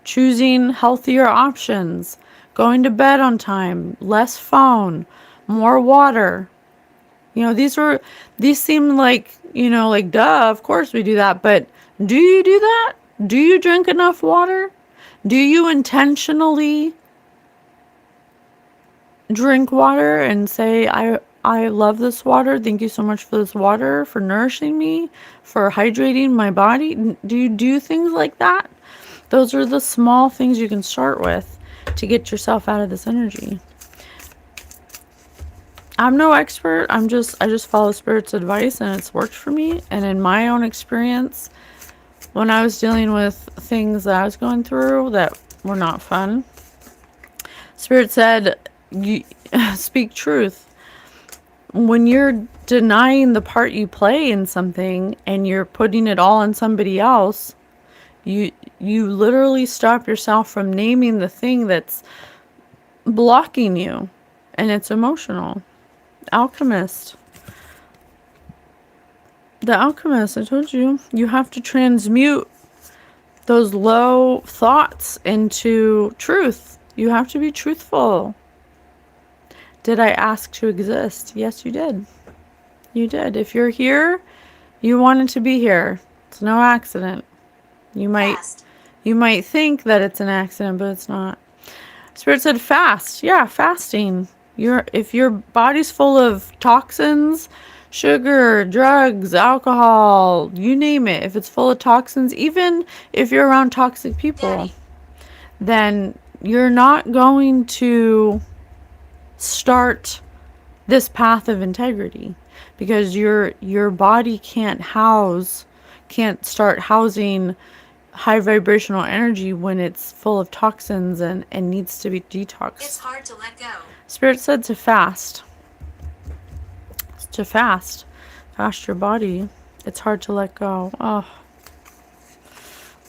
choosing healthier options, going to bed on time, less phone, more water. These seem like, like, duh, of course we do that, but do you do that? Do you drink enough water? Do you intentionally drink water and say, I love this water. Thank you so much for this water, for nourishing me, for hydrating my body. Do you do things like that? Those are the small things you can start with to get yourself out of this energy. I'm no expert. I just follow Spirit's advice, and it's worked for me. And in my own experience, when I was dealing with things that I was going through that were not fun, Spirit said, you speak truth. When you're denying the part you play in something and you're putting it all on somebody else, you literally stop yourself from naming the thing that's blocking you, and it's emotional. Alchemist. The alchemist, I told you, you have to transmute those low thoughts into truth. You have to be truthful. Did I ask to exist? Yes, you did. You did. If you're here, you wanted to be here. It's no accident. You might Fast. you might think that it's an accident, but it's not. Spirit said fast. Yeah, fasting. If your body's full of toxins, sugar, drugs, alcohol, you name it, if it's full of toxins, even if you're around toxic people, Daddy. then you're not going to start this path of integrity, because your body can't start housing high vibrational energy when it's full of toxins and needs to be It's detoxed. hard to let go. Spirit said to fast. To fast. Fast your body. It's hard to let go. Oh.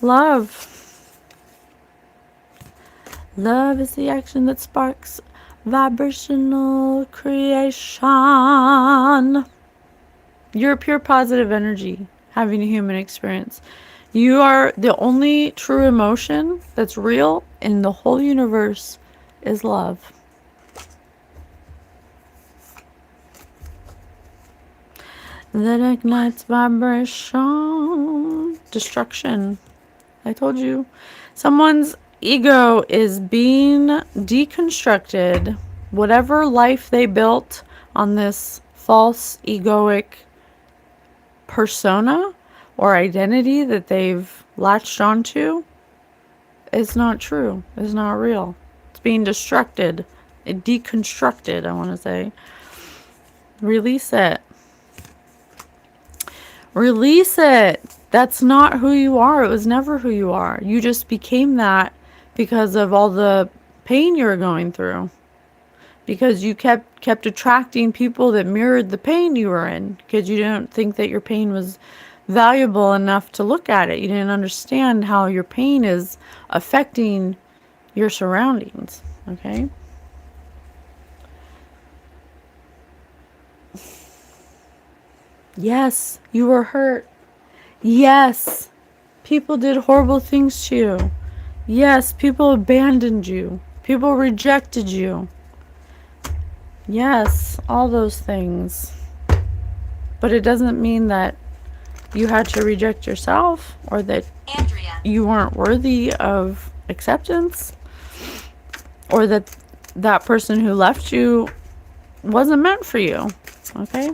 Love. Love is the action that sparks vibrational creation. You're pure positive energy having a human experience. You are the only true emotion that's real in the whole universe is love. That ignites vibration. Destruction. I told you. Someone's ego is being deconstructed. Whatever life they built on this false egoic persona or identity that they've latched onto is not true. It's not real. It's being destructed. Deconstructed, I want to say. Release it. Release it. That's not who you are. It was never who you are. You just became that because of all the pain you were going through. Because you kept attracting people that mirrored the pain you were in. Because you didn't think that your pain was valuable enough to look at it. You didn't understand how your pain is affecting your surroundings. Okay? Yes, you were hurt. Yes, people did horrible things to you. Yes, people abandoned you. People rejected you. Yes, all those things. But it doesn't mean that you had to reject yourself or that Andrea. you weren't worthy of acceptance or that that person who left you wasn't meant for you. Okay?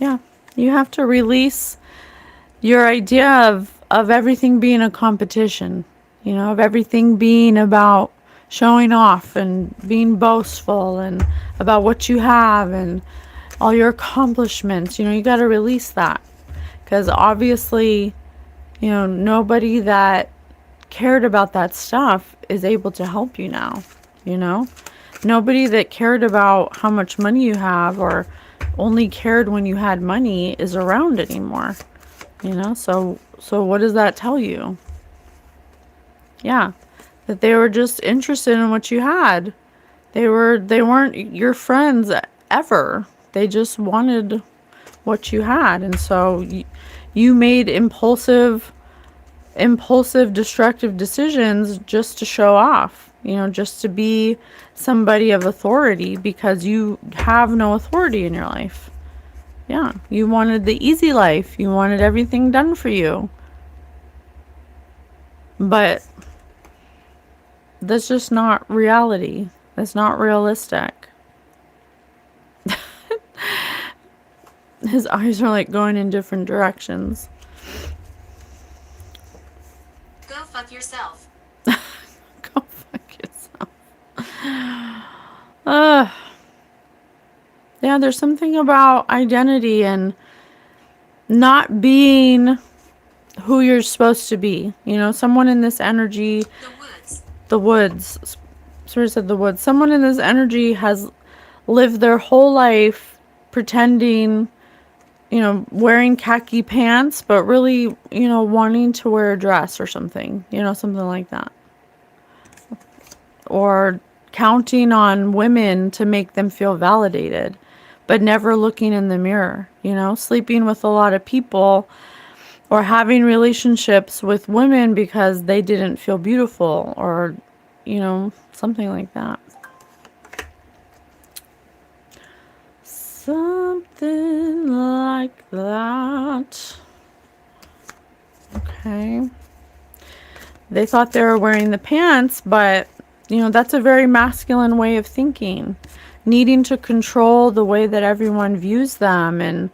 Yeah, you have to release your idea of everything being a competition, of everything being about showing off and being boastful and about what you have and all your accomplishments. You got to release that, because obviously, nobody that cared about that stuff is able to help you now. Nobody that cared about how much money you have or only cared when you had money is around anymore. So what does that tell you? Yeah, that they were just interested in what you had. They weren't your friends ever. They just wanted what you had, and so you made impulsive destructive decisions just to show off, just to be somebody of authority, because you have no authority in your life. Yeah, you wanted the easy life. You wanted everything done for you. But that's just not reality. That's not realistic. His eyes are like going in different directions. Go fuck yourself. Go fuck yourself. Ugh. Yeah, there's something about identity and not being who you're supposed to be. Someone in this energy, The woods. the woods, sort of said the woods. Someone in this energy has lived their whole life pretending, wearing khaki pants, but really, wanting to wear a dress or something, something like that. or counting on women to make them feel validated, but never looking in the mirror, sleeping with a lot of people or having relationships with women because they didn't feel beautiful or, something like that. Something like that. Okay. They thought they were wearing the pants, but, that's a very masculine way of thinking. Needing to control the way that everyone views them and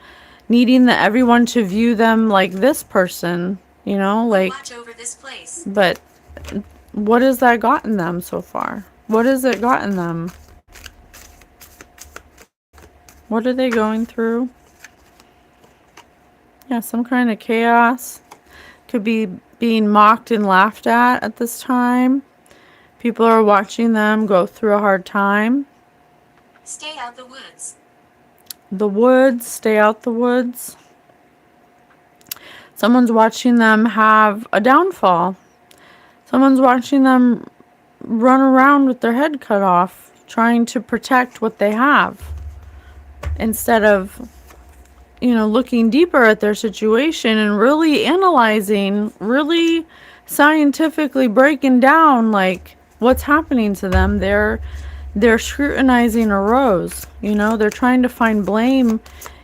needing everyone to view them like this person, like. Watch over this place. But what has that gotten them so far? What has it gotten them? What are they going through? Yeah, some kind of chaos. Could be being mocked and laughed at this time. People are watching them go through a hard time. Stay out the woods. The woods, stay out the woods. Someone's watching them have a downfall. Someone's watching them run around with their head cut off, trying to protect what they have. Instead of, looking deeper at their situation and really analyzing, really scientifically breaking down, like, what's happening to them. They're scrutinizing a rose, they're trying to find blame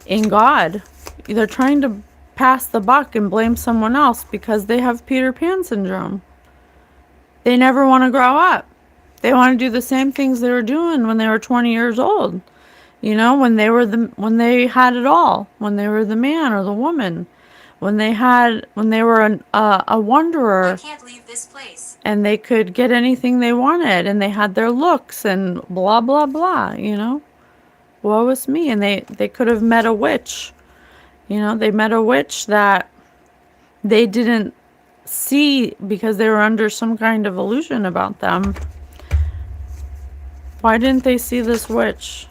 in God. They're trying to pass the buck and blame someone else because they have Peter Pan syndrome. They never want to grow up. They want to do the same things they were doing when they were 20 years old. When they had it all, when they were the man or the woman, when they were a wanderer. I can't leave this place. And they could get anything they wanted, and they had their looks and blah blah blah. Woe is me. And they could have met a witch. They met a witch that they didn't see because they were under some kind of illusion about them. Why didn't they see this witch?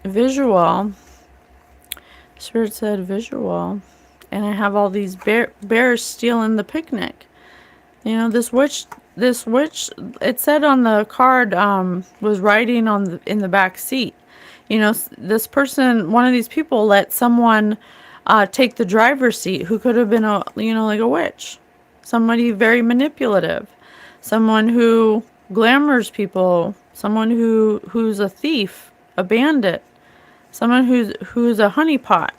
Visual. Spirit said visual. And I have all these bears stealing the picnic. This witch, it said on the card, was riding in the back seat. This person, one of these people let someone take the driver's seat who could have been like a witch. Somebody very manipulative. Someone who glamours people. Someone who's a thief, a bandit. Someone who's a honeypot.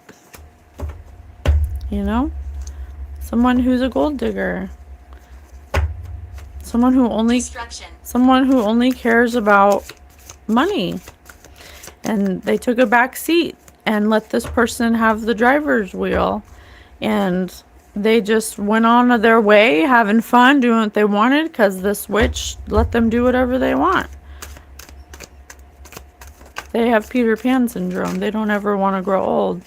Someone who's a gold digger. Someone who only cares about money. And they took a back seat and let this person have the driver's wheel. And they just went on their way, having fun, doing what they wanted, because this witch let them do whatever they want. They have Peter Pan syndrome. They don't ever want to grow old.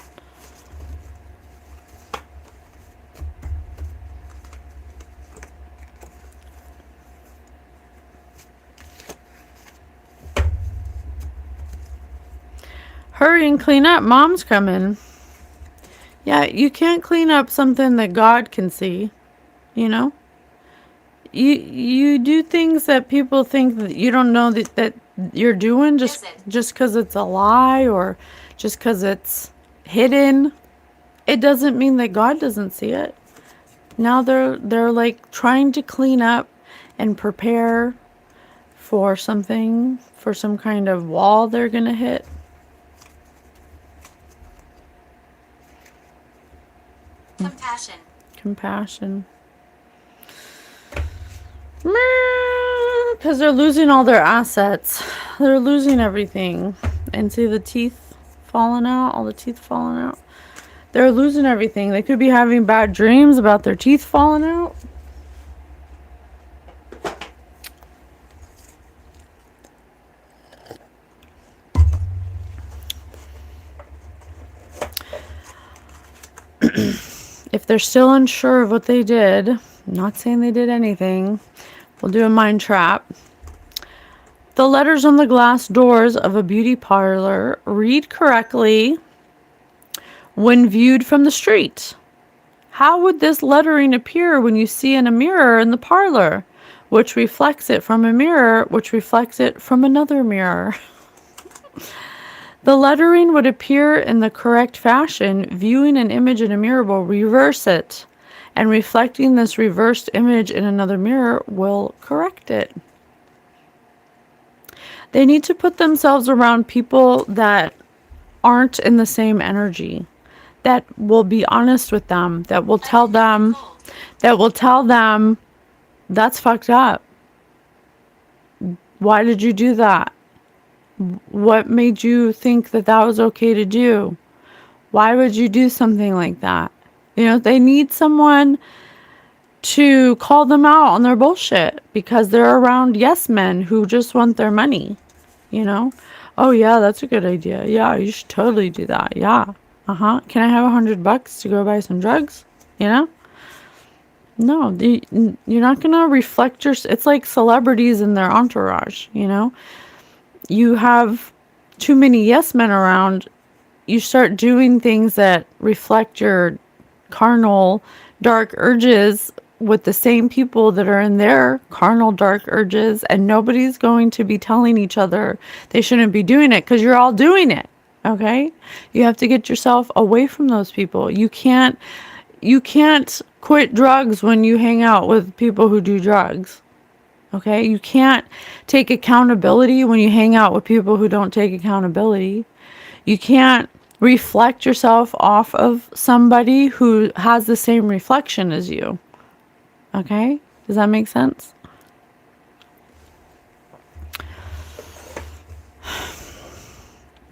Hurry and clean up. Mom's coming. Yeah, you can't clean up something that God can see. You do things that people think that you don't know that you're doing just because it's a lie or just because it's hidden. It doesn't mean that God doesn't see it. Now they're like trying to clean up and prepare for something, for some kind of wall they're going to hit. Compassion. Because they're losing all their assets. They're losing everything. And see the teeth falling out? All the teeth falling out? They're losing everything. They could be having bad dreams about their teeth falling out. If they're still unsure of what they did, I'm not saying they did anything, we'll do a mind trap. The letters on the glass doors of a beauty parlor read correctly when viewed from the street. How would this lettering appear when you see in a mirror in the parlor? which reflects it from a mirror, which reflects it from another mirror. The lettering would appear in the correct fashion. Viewing an image in a mirror will reverse it, and reflecting this reversed image in another mirror will correct it. They need to put themselves around people that aren't in the same energy, that will be honest with them, that will tell them, that's fucked up. Why did you do that? What made you think that that was okay to do? Why would you do something like that? You know, they need someone to call them out on their bullshit, because they're around yes men who just want their money. You know, oh yeah, that's a good idea. Yeah, you should totally do that. Yeah. Can I have $100 to go buy some drugs? You know? No, you're not gonna reflect your. It's like celebrities and their entourage. You know, you have too many yes men around. You start doing things that reflect your carnal dark urges with the same people that are in their carnal dark urges, and nobody's going to be telling each other they shouldn't be doing it, because you're all doing it. Okay, you have to get yourself away from those people. You can't quit drugs when you hang out with people who do drugs. Okay, you can't take accountability when you hang out with people who don't take accountability. You can't reflect yourself off of somebody who has the same reflection as you. Okay? Does that make sense?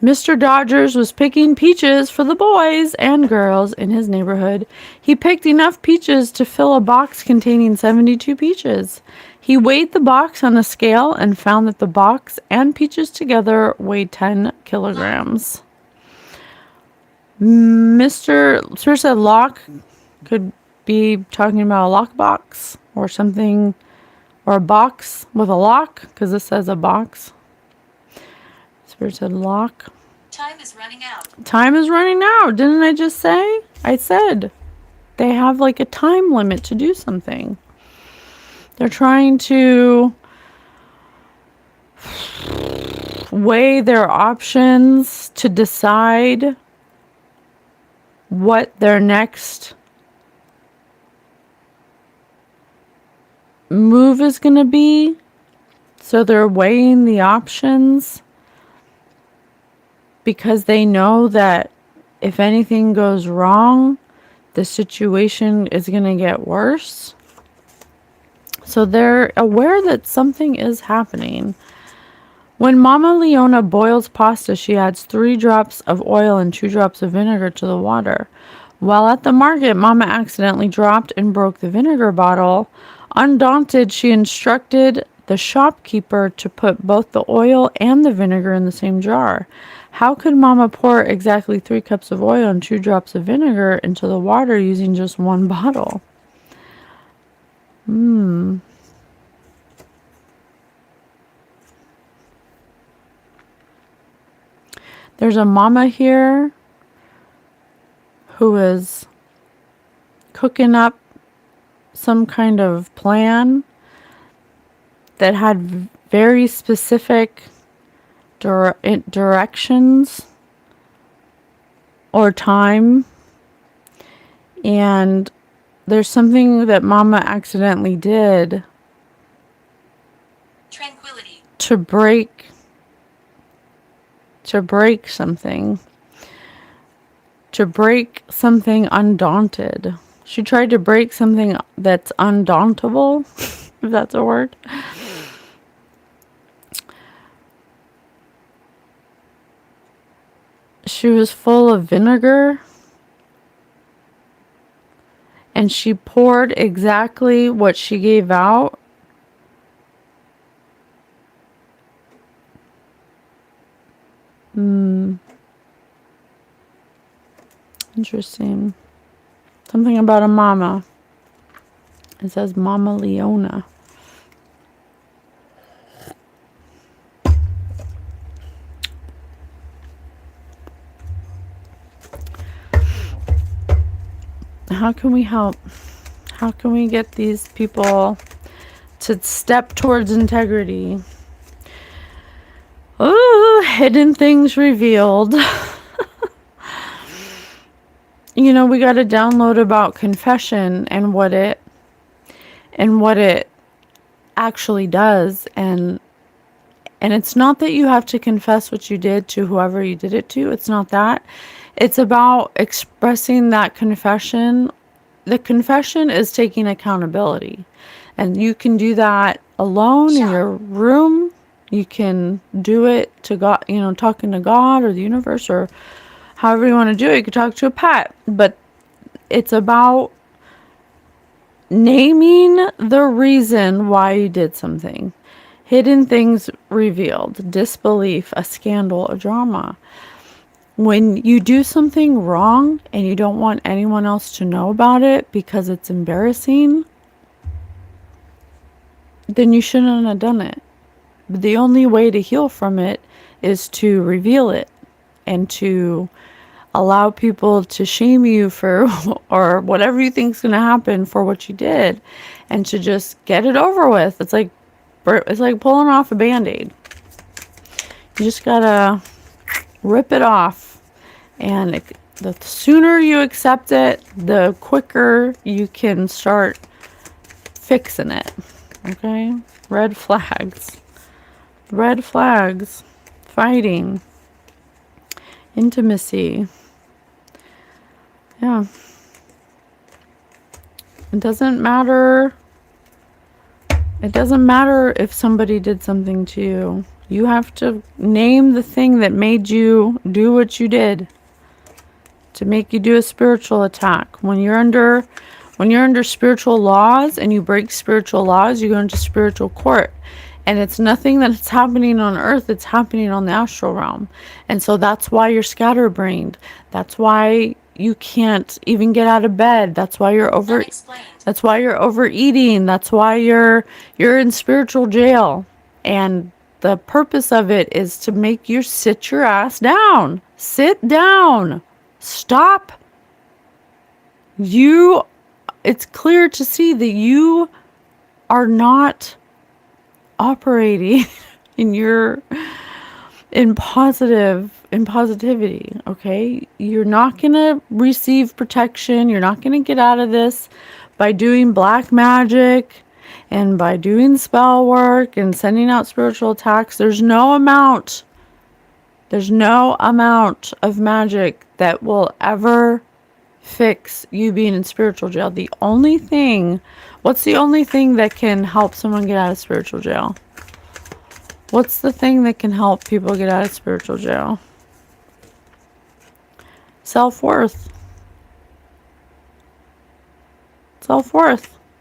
Mr. Dodgers was picking peaches for the boys and girls in his neighborhood. He picked enough peaches to fill a box containing 72 peaches. He weighed the box on a scale and found that the box and peaches together weighed 10 kilograms. Mr. Sir said lock could be talking about a lockbox or something, or a box with a lock, because it says a box. Spirit said lock. Time is running out. Time is running out. Didn't I just say? I said they have like a time limit to do something. They're trying to weigh their options to decide what their next move is going to be. So they're weighing the options because they know that if anything goes wrong, the situation is going to get worse. So they're aware that something is happening. When Mama Leona boils pasta, she adds 3 drops of oil and 2 drops of vinegar to the water. While at the market, Mama accidentally dropped and broke the vinegar bottle. Undaunted, she instructed the shopkeeper to put both the oil and the vinegar in the same jar. How could Mama pour exactly 3 cups of oil and 2 drops of vinegar into the water using just 1 bottle? There's a mama here who is cooking up some kind of plan that had very specific directions or time, and there's something that Mama accidentally did Tranquility. to break something. To break something undaunted. She tried to break something that's undauntable, if that's a word. She was full of vinegar, and she poured exactly what she gave out. Interesting. Something about a mama. It says Mama Leona. How can we help? How can we get these people to step towards integrity. Oh, hidden things revealed. We got to download about confession and what it actually does, and it's not that you have to confess what you did to whoever you did it to. It's not that. It's about expressing that confession. The confession is taking accountability. And you can do that alone in your room. You can do it to God, talking to God or the universe or however you want to do it. You can talk to a pet. But it's about naming the reason why you did something. Hidden things revealed. Disbelief, a scandal, a drama. When you do something wrong and you don't want anyone else to know about it because it's embarrassing, then you shouldn't have done it. But the only way to heal from it is to reveal it and to allow people to shame you for or whatever you think is going to happen for what you did, and to just get it over with. It's like pulling off a band-aid. You just gotta rip it off, and the sooner you accept it, the quicker you can start fixing it. Okay? Red flags. Fighting, intimacy. Yeah. It doesn't matter if somebody did something to you. You have to name the thing that made you do what you did, to make you do a spiritual attack. When you're under spiritual laws and you break spiritual laws, you go into spiritual court. And it's nothing that's happening on earth, it's happening on the astral realm. And so that's why you're scatterbrained. That's why you can't even get out of bed. That's why you're overeating. That's why you're in spiritual jail. And the purpose of it is to make you sit your ass down. Sit down. Stop. It's clear to see that you are not operating in positivity. Okay, you're not gonna receive protection. You're not gonna get out of this by doing black magic and by doing spell work and sending out spiritual attacks. There's no amount of magic that will ever fix you being in spiritual jail. What's the only thing that can help someone get out of spiritual jail? What's the thing that can help people get out of spiritual jail? Self-worth.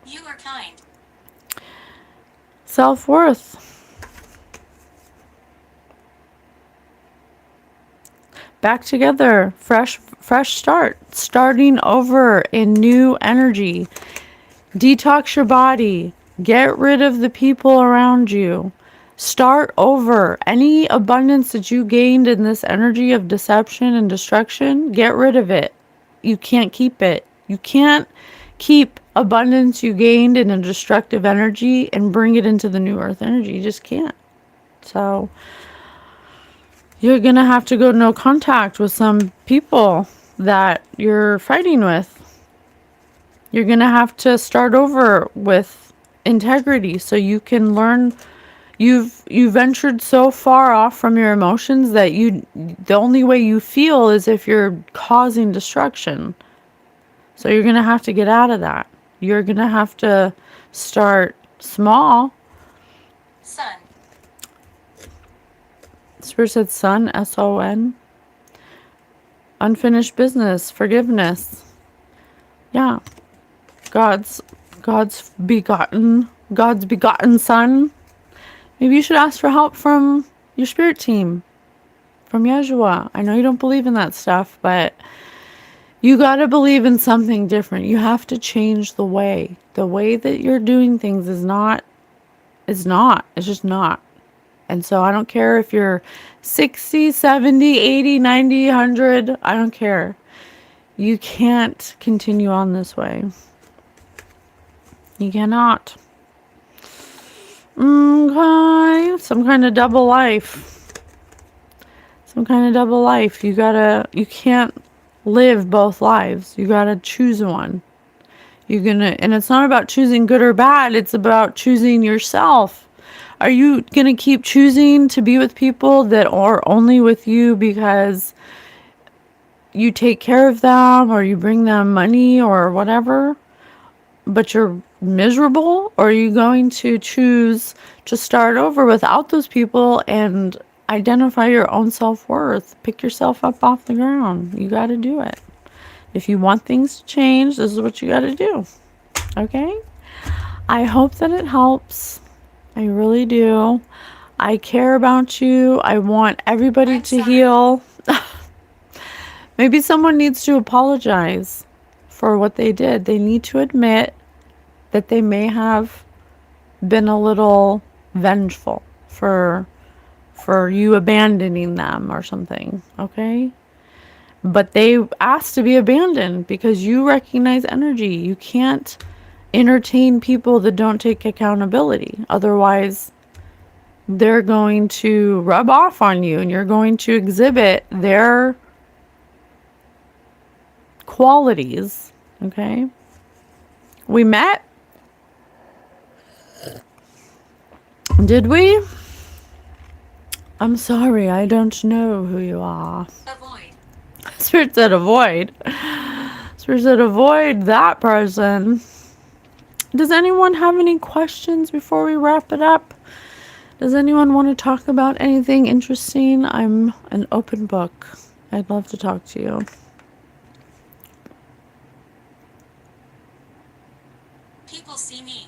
You are kind. Self-worth. Back together. Fresh start. Starting over in new energy. Detox your body. Get rid of the people around you. Start over. Any abundance that you gained in this energy of deception and destruction, get rid of it. You can't keep it. You can't keep abundance you gained in a destructive energy and bring it into the new earth energy. You just can't. So you're going to have to go no contact with some people that you're fighting with. You're going to have to start over with integrity so you can learn. You've ventured so far off from your emotions that the only way you feel is if you're causing destruction. So you're going to have to get out of that. You're going to have to start small. Sun. Spirit said son, S-O-N. Unfinished business, forgiveness. Yeah. God's begotten son. Maybe you should ask for help from your spirit team, from Yeshua. I know you don't believe in that stuff, but you got to believe in something different. You have to change the way. The way that you're doing things is just not. And so I don't care if you're 60, 70, 80, 90, 100. I don't care. You can't continue on this way. You cannot. Okay. Some kind of double life. Some kind of double life. You can't live both lives. You gotta choose one. And it's not about choosing good or bad, it's about choosing yourself. Are you gonna keep choosing to be with people that are only with you because you take care of them or you bring them money or whatever, but you're miserable? Or are you going to choose to start over without those people and identify your own self-worth? Pick yourself up off the ground. You got to do it. If you want things to change, this is what you got to do. Okay? I hope that it helps. I really do. I care about you. I want everybody to heal. Maybe someone needs to apologize for what they did. They need to admit that they may have been a little vengeful for you abandoning them or something, okay? But they asked to be abandoned because you recognize energy. You can't entertain people that don't take accountability. Otherwise, they're going to rub off on you and you're going to exhibit their qualities, okay? We met? Did we? I'm sorry, I don't know who you are. Avoid. Spirit said avoid. Spirit said avoid that person. Does anyone have any questions before we wrap it up? Does anyone want to talk about anything interesting? I'm an open book. I'd love to talk to you. People see me.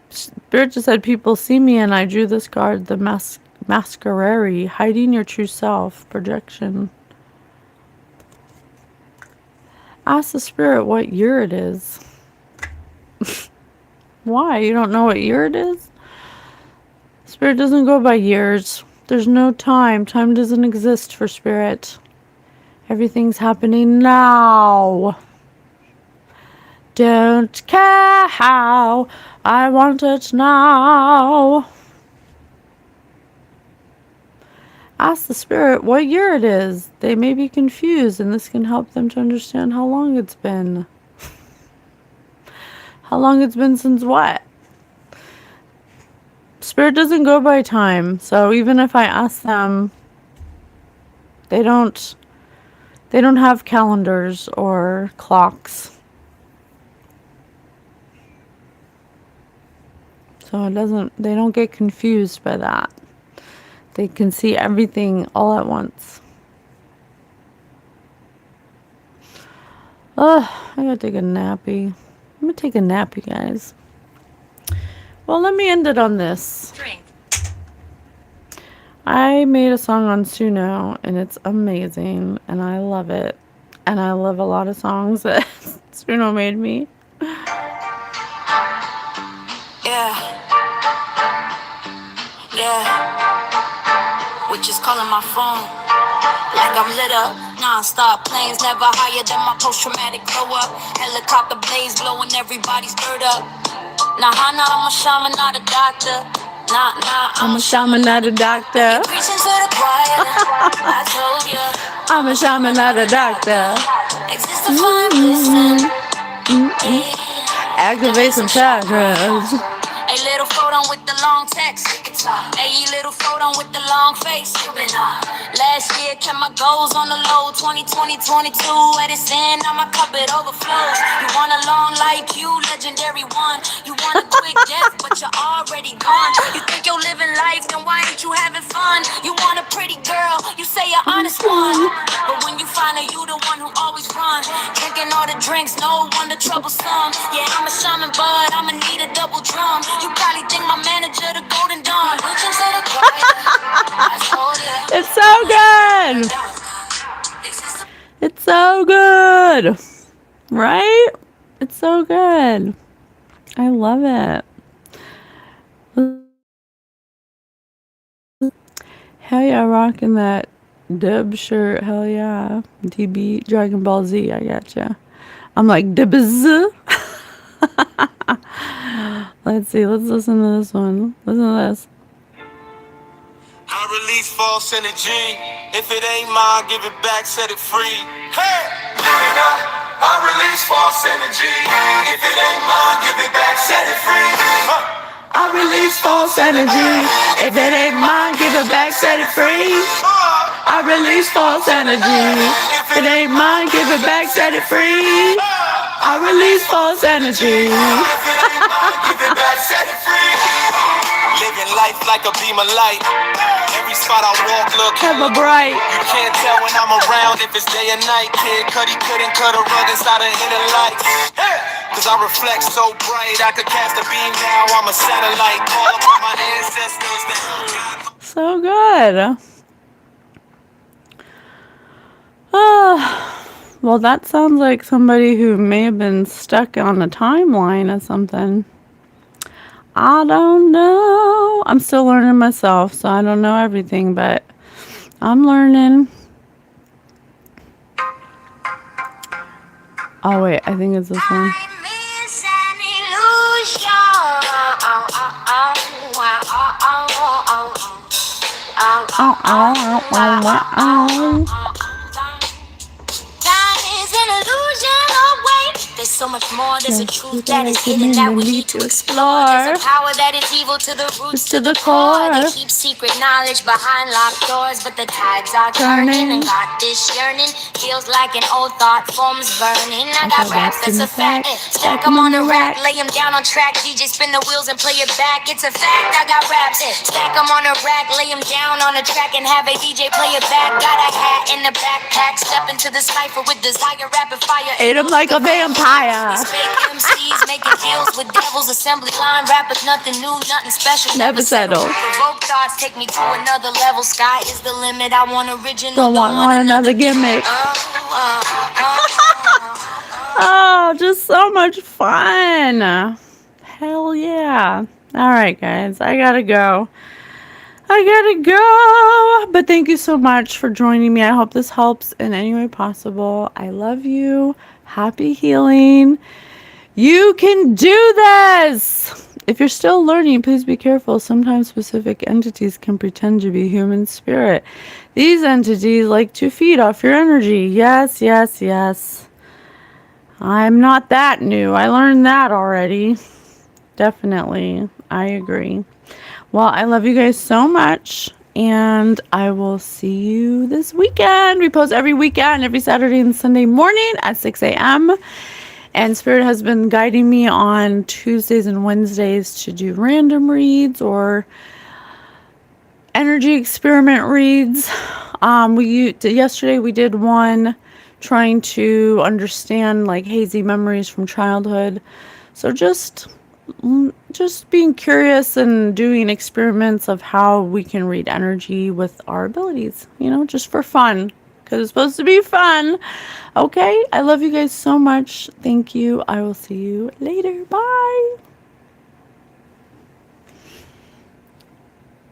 Spirit just said people see me, and I drew this card, the Masquerade, hiding your true self, projection. Ask the spirit what year it is. Why? You don't know what year it is? Spirit doesn't go by years. There's no time. Time doesn't exist for spirit. Everything's happening now. Don't care how. I want it now. Ask the spirit what year it is. They may be confused, and this can help them to understand how long it's been. How long it's been since what? Spirit doesn't go by time, so even if I ask them, they don't have calendars or clocks. So they don't get confused by that. They can see everything all at once. Ugh, I gotta take a nappy. I'm gonna take a nap, you guys. Well, let me end it on this. Drink. I made a song on Suno, and it's amazing, and I love it. And I love a lot of songs that Suno made me. Yeah. Which is calling my phone like I'm lit up. Non-stop planes never higher than my post-traumatic glow up. Helicopter blades blowing everybody stirred up. Nah, I'm a shaman, not a doctor. I'm a shaman, not a doctor. Preaching to the choir. I told ya. I'm a shaman, not a doctor. Exist to find listen. Activate some chakras. A little photo with the long text. A little photo with the long face. Last year kept my goals on the low. 2020, 22 at its end, now my cup it overflows. You want a long life, you legendary one. You want a quick death, but you're already gone. You think you're living life, then why ain't you having fun? You want a pretty girl, you say you're honest one. But when you find her, you the one who always run. Drinking all the drinks, no wonder troublesome. Yeah, I'm a shaman, but I'ma need a double drum. You probably think my manager the golden dawn. It's so good. It's so good. Right? It's so good. I love it. Hell yeah, rocking that dub shirt. Hell yeah. DB Dragon Ball Z, I gotcha. I'm like, dibs. Let's see. Let's listen to this one. Listen to this. I release false energy. If it ain't mine, give it back, set it free. Hey! Living up, I release false energy. If it ain't mine, give it back, set it free. I release false energy. If it ain't mine, give it back, set it free. I release false energy. If it ain't mine, give it back, set it free. I release false energy. If it ain't mine, give it back, set it free. Living life like a beam of light. Every spot I walk, look Ever bright. You can't tell when I'm around if it's day or night. Kid Cudi couldn't cut a rug inside of inner lights. Cause I reflect so bright, I could cast a beam now. I'm a satellite. Call upon my ancestors. So good. Oh, well, that sounds like somebody who may have been stuck on a timeline or something. I don't know. I'm still learning myself, so I don't know everything, but I'm learning. Oh, wait, I think it's this one. There's so much more, there's a truth that is hidden that we need to explore. There's a power that is evil to the roots, to the core. They keep secret knowledge behind locked doors, but the tides are turning and got this yearning. Feels like an old thought forms burning. I got raps, that's a fact. Stack them on the rack, lay them down on track. DJ spin the wheels and play it back. It's a fact, I got raps. Stack them on a rack, lay them down on a track and have a DJ play it back. Got a hat in the backpack, step into the cipher with desire, rapid fire. Ate him like a vampire. These fake MCs making deals with devils, assembly line rappers, nothing new, nothing special. Never settle. Provoke thoughts, take me to another level. Sky is the limit. I want original. Don't want another gimmick. Oh, just so much fun. Hell yeah. All right, guys, I gotta go. But thank you so much for joining me. I hope this helps in any way possible. I love you. Happy healing. You can do this. If you're still learning, please be careful. Sometimes specific entities can pretend to be human spirit. These entities like to feed off your energy. Yes, yes, yes. I'm not that new. I learned that already. Definitely. I agree. Well, I love you guys so much, and I will see you this weekend. We post every weekend, every Saturday and Sunday morning at 6 a.m. And Spirit has been guiding me on Tuesdays and Wednesdays to do random reads or energy experiment reads. Yesterday we did one trying to understand like hazy memories from childhood. So just being curious and doing experiments of how we can read energy with our abilities, just for fun, because it's supposed to be fun. Okay, I love you guys so much. Thank you. I will see you later. Bye.